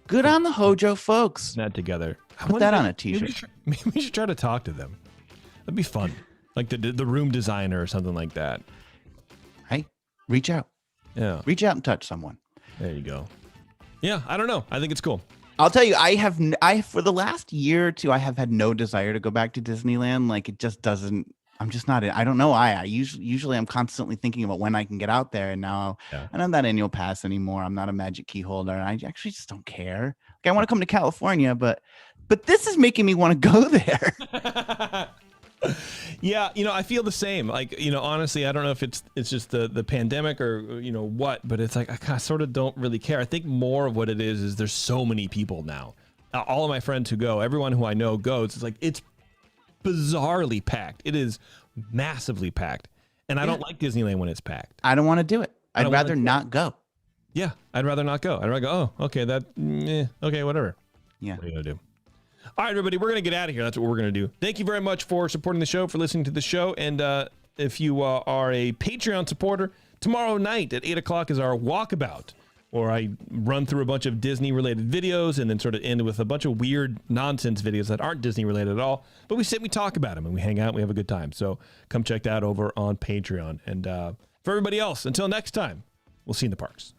[SPEAKER 2] Good on the Hojo folks.
[SPEAKER 1] That together.
[SPEAKER 2] Put that on a t-shirt.
[SPEAKER 1] Maybe we should try to talk to them. That'd be fun. Like the room designer or something like that.
[SPEAKER 2] Hey, reach out.
[SPEAKER 1] Yeah.
[SPEAKER 2] Reach out and touch someone.
[SPEAKER 1] There you go. Yeah, I don't know. I think it's cool.
[SPEAKER 2] I'll tell you, I for the last year or two, I have had no desire to go back to Disneyland. Like it just doesn't. I'm just not. I don't know why. I usually I'm constantly thinking about when I can get out there, and now I don't have that annual pass anymore. I'm not a magic key holder, and I actually just don't care. Like I want to come to California, but this is making me want to go there.
[SPEAKER 1] Yeah, I feel the same. Like, honestly, I don't know if it's just the pandemic or what, but it's like I sort of don't really care. I think more of what it is there's so many people now. All of my friends who go, everyone who I know goes. It's like it's bizarrely packed. It is massively packed, and I don't like Disneyland when it's packed.
[SPEAKER 2] I don't want to do it. I'd rather not go.
[SPEAKER 1] Yeah, I'd rather not go. I'd rather go. Oh, okay, okay, whatever.
[SPEAKER 2] Yeah.
[SPEAKER 1] What are you gonna do? All right, everybody, we're going to get out of here. That's what we're going to do. Thank you very much for supporting the show, for listening to the show. And if you are a Patreon supporter, tomorrow night at 8 o'clock is our walkabout, where I run through a bunch of Disney-related videos and then sort of end with a bunch of weird nonsense videos that aren't Disney-related at all. But we sit and we talk about them, and we hang out and we have a good time. So come check that over on Patreon. And for everybody else, until next time, we'll see you in the parks.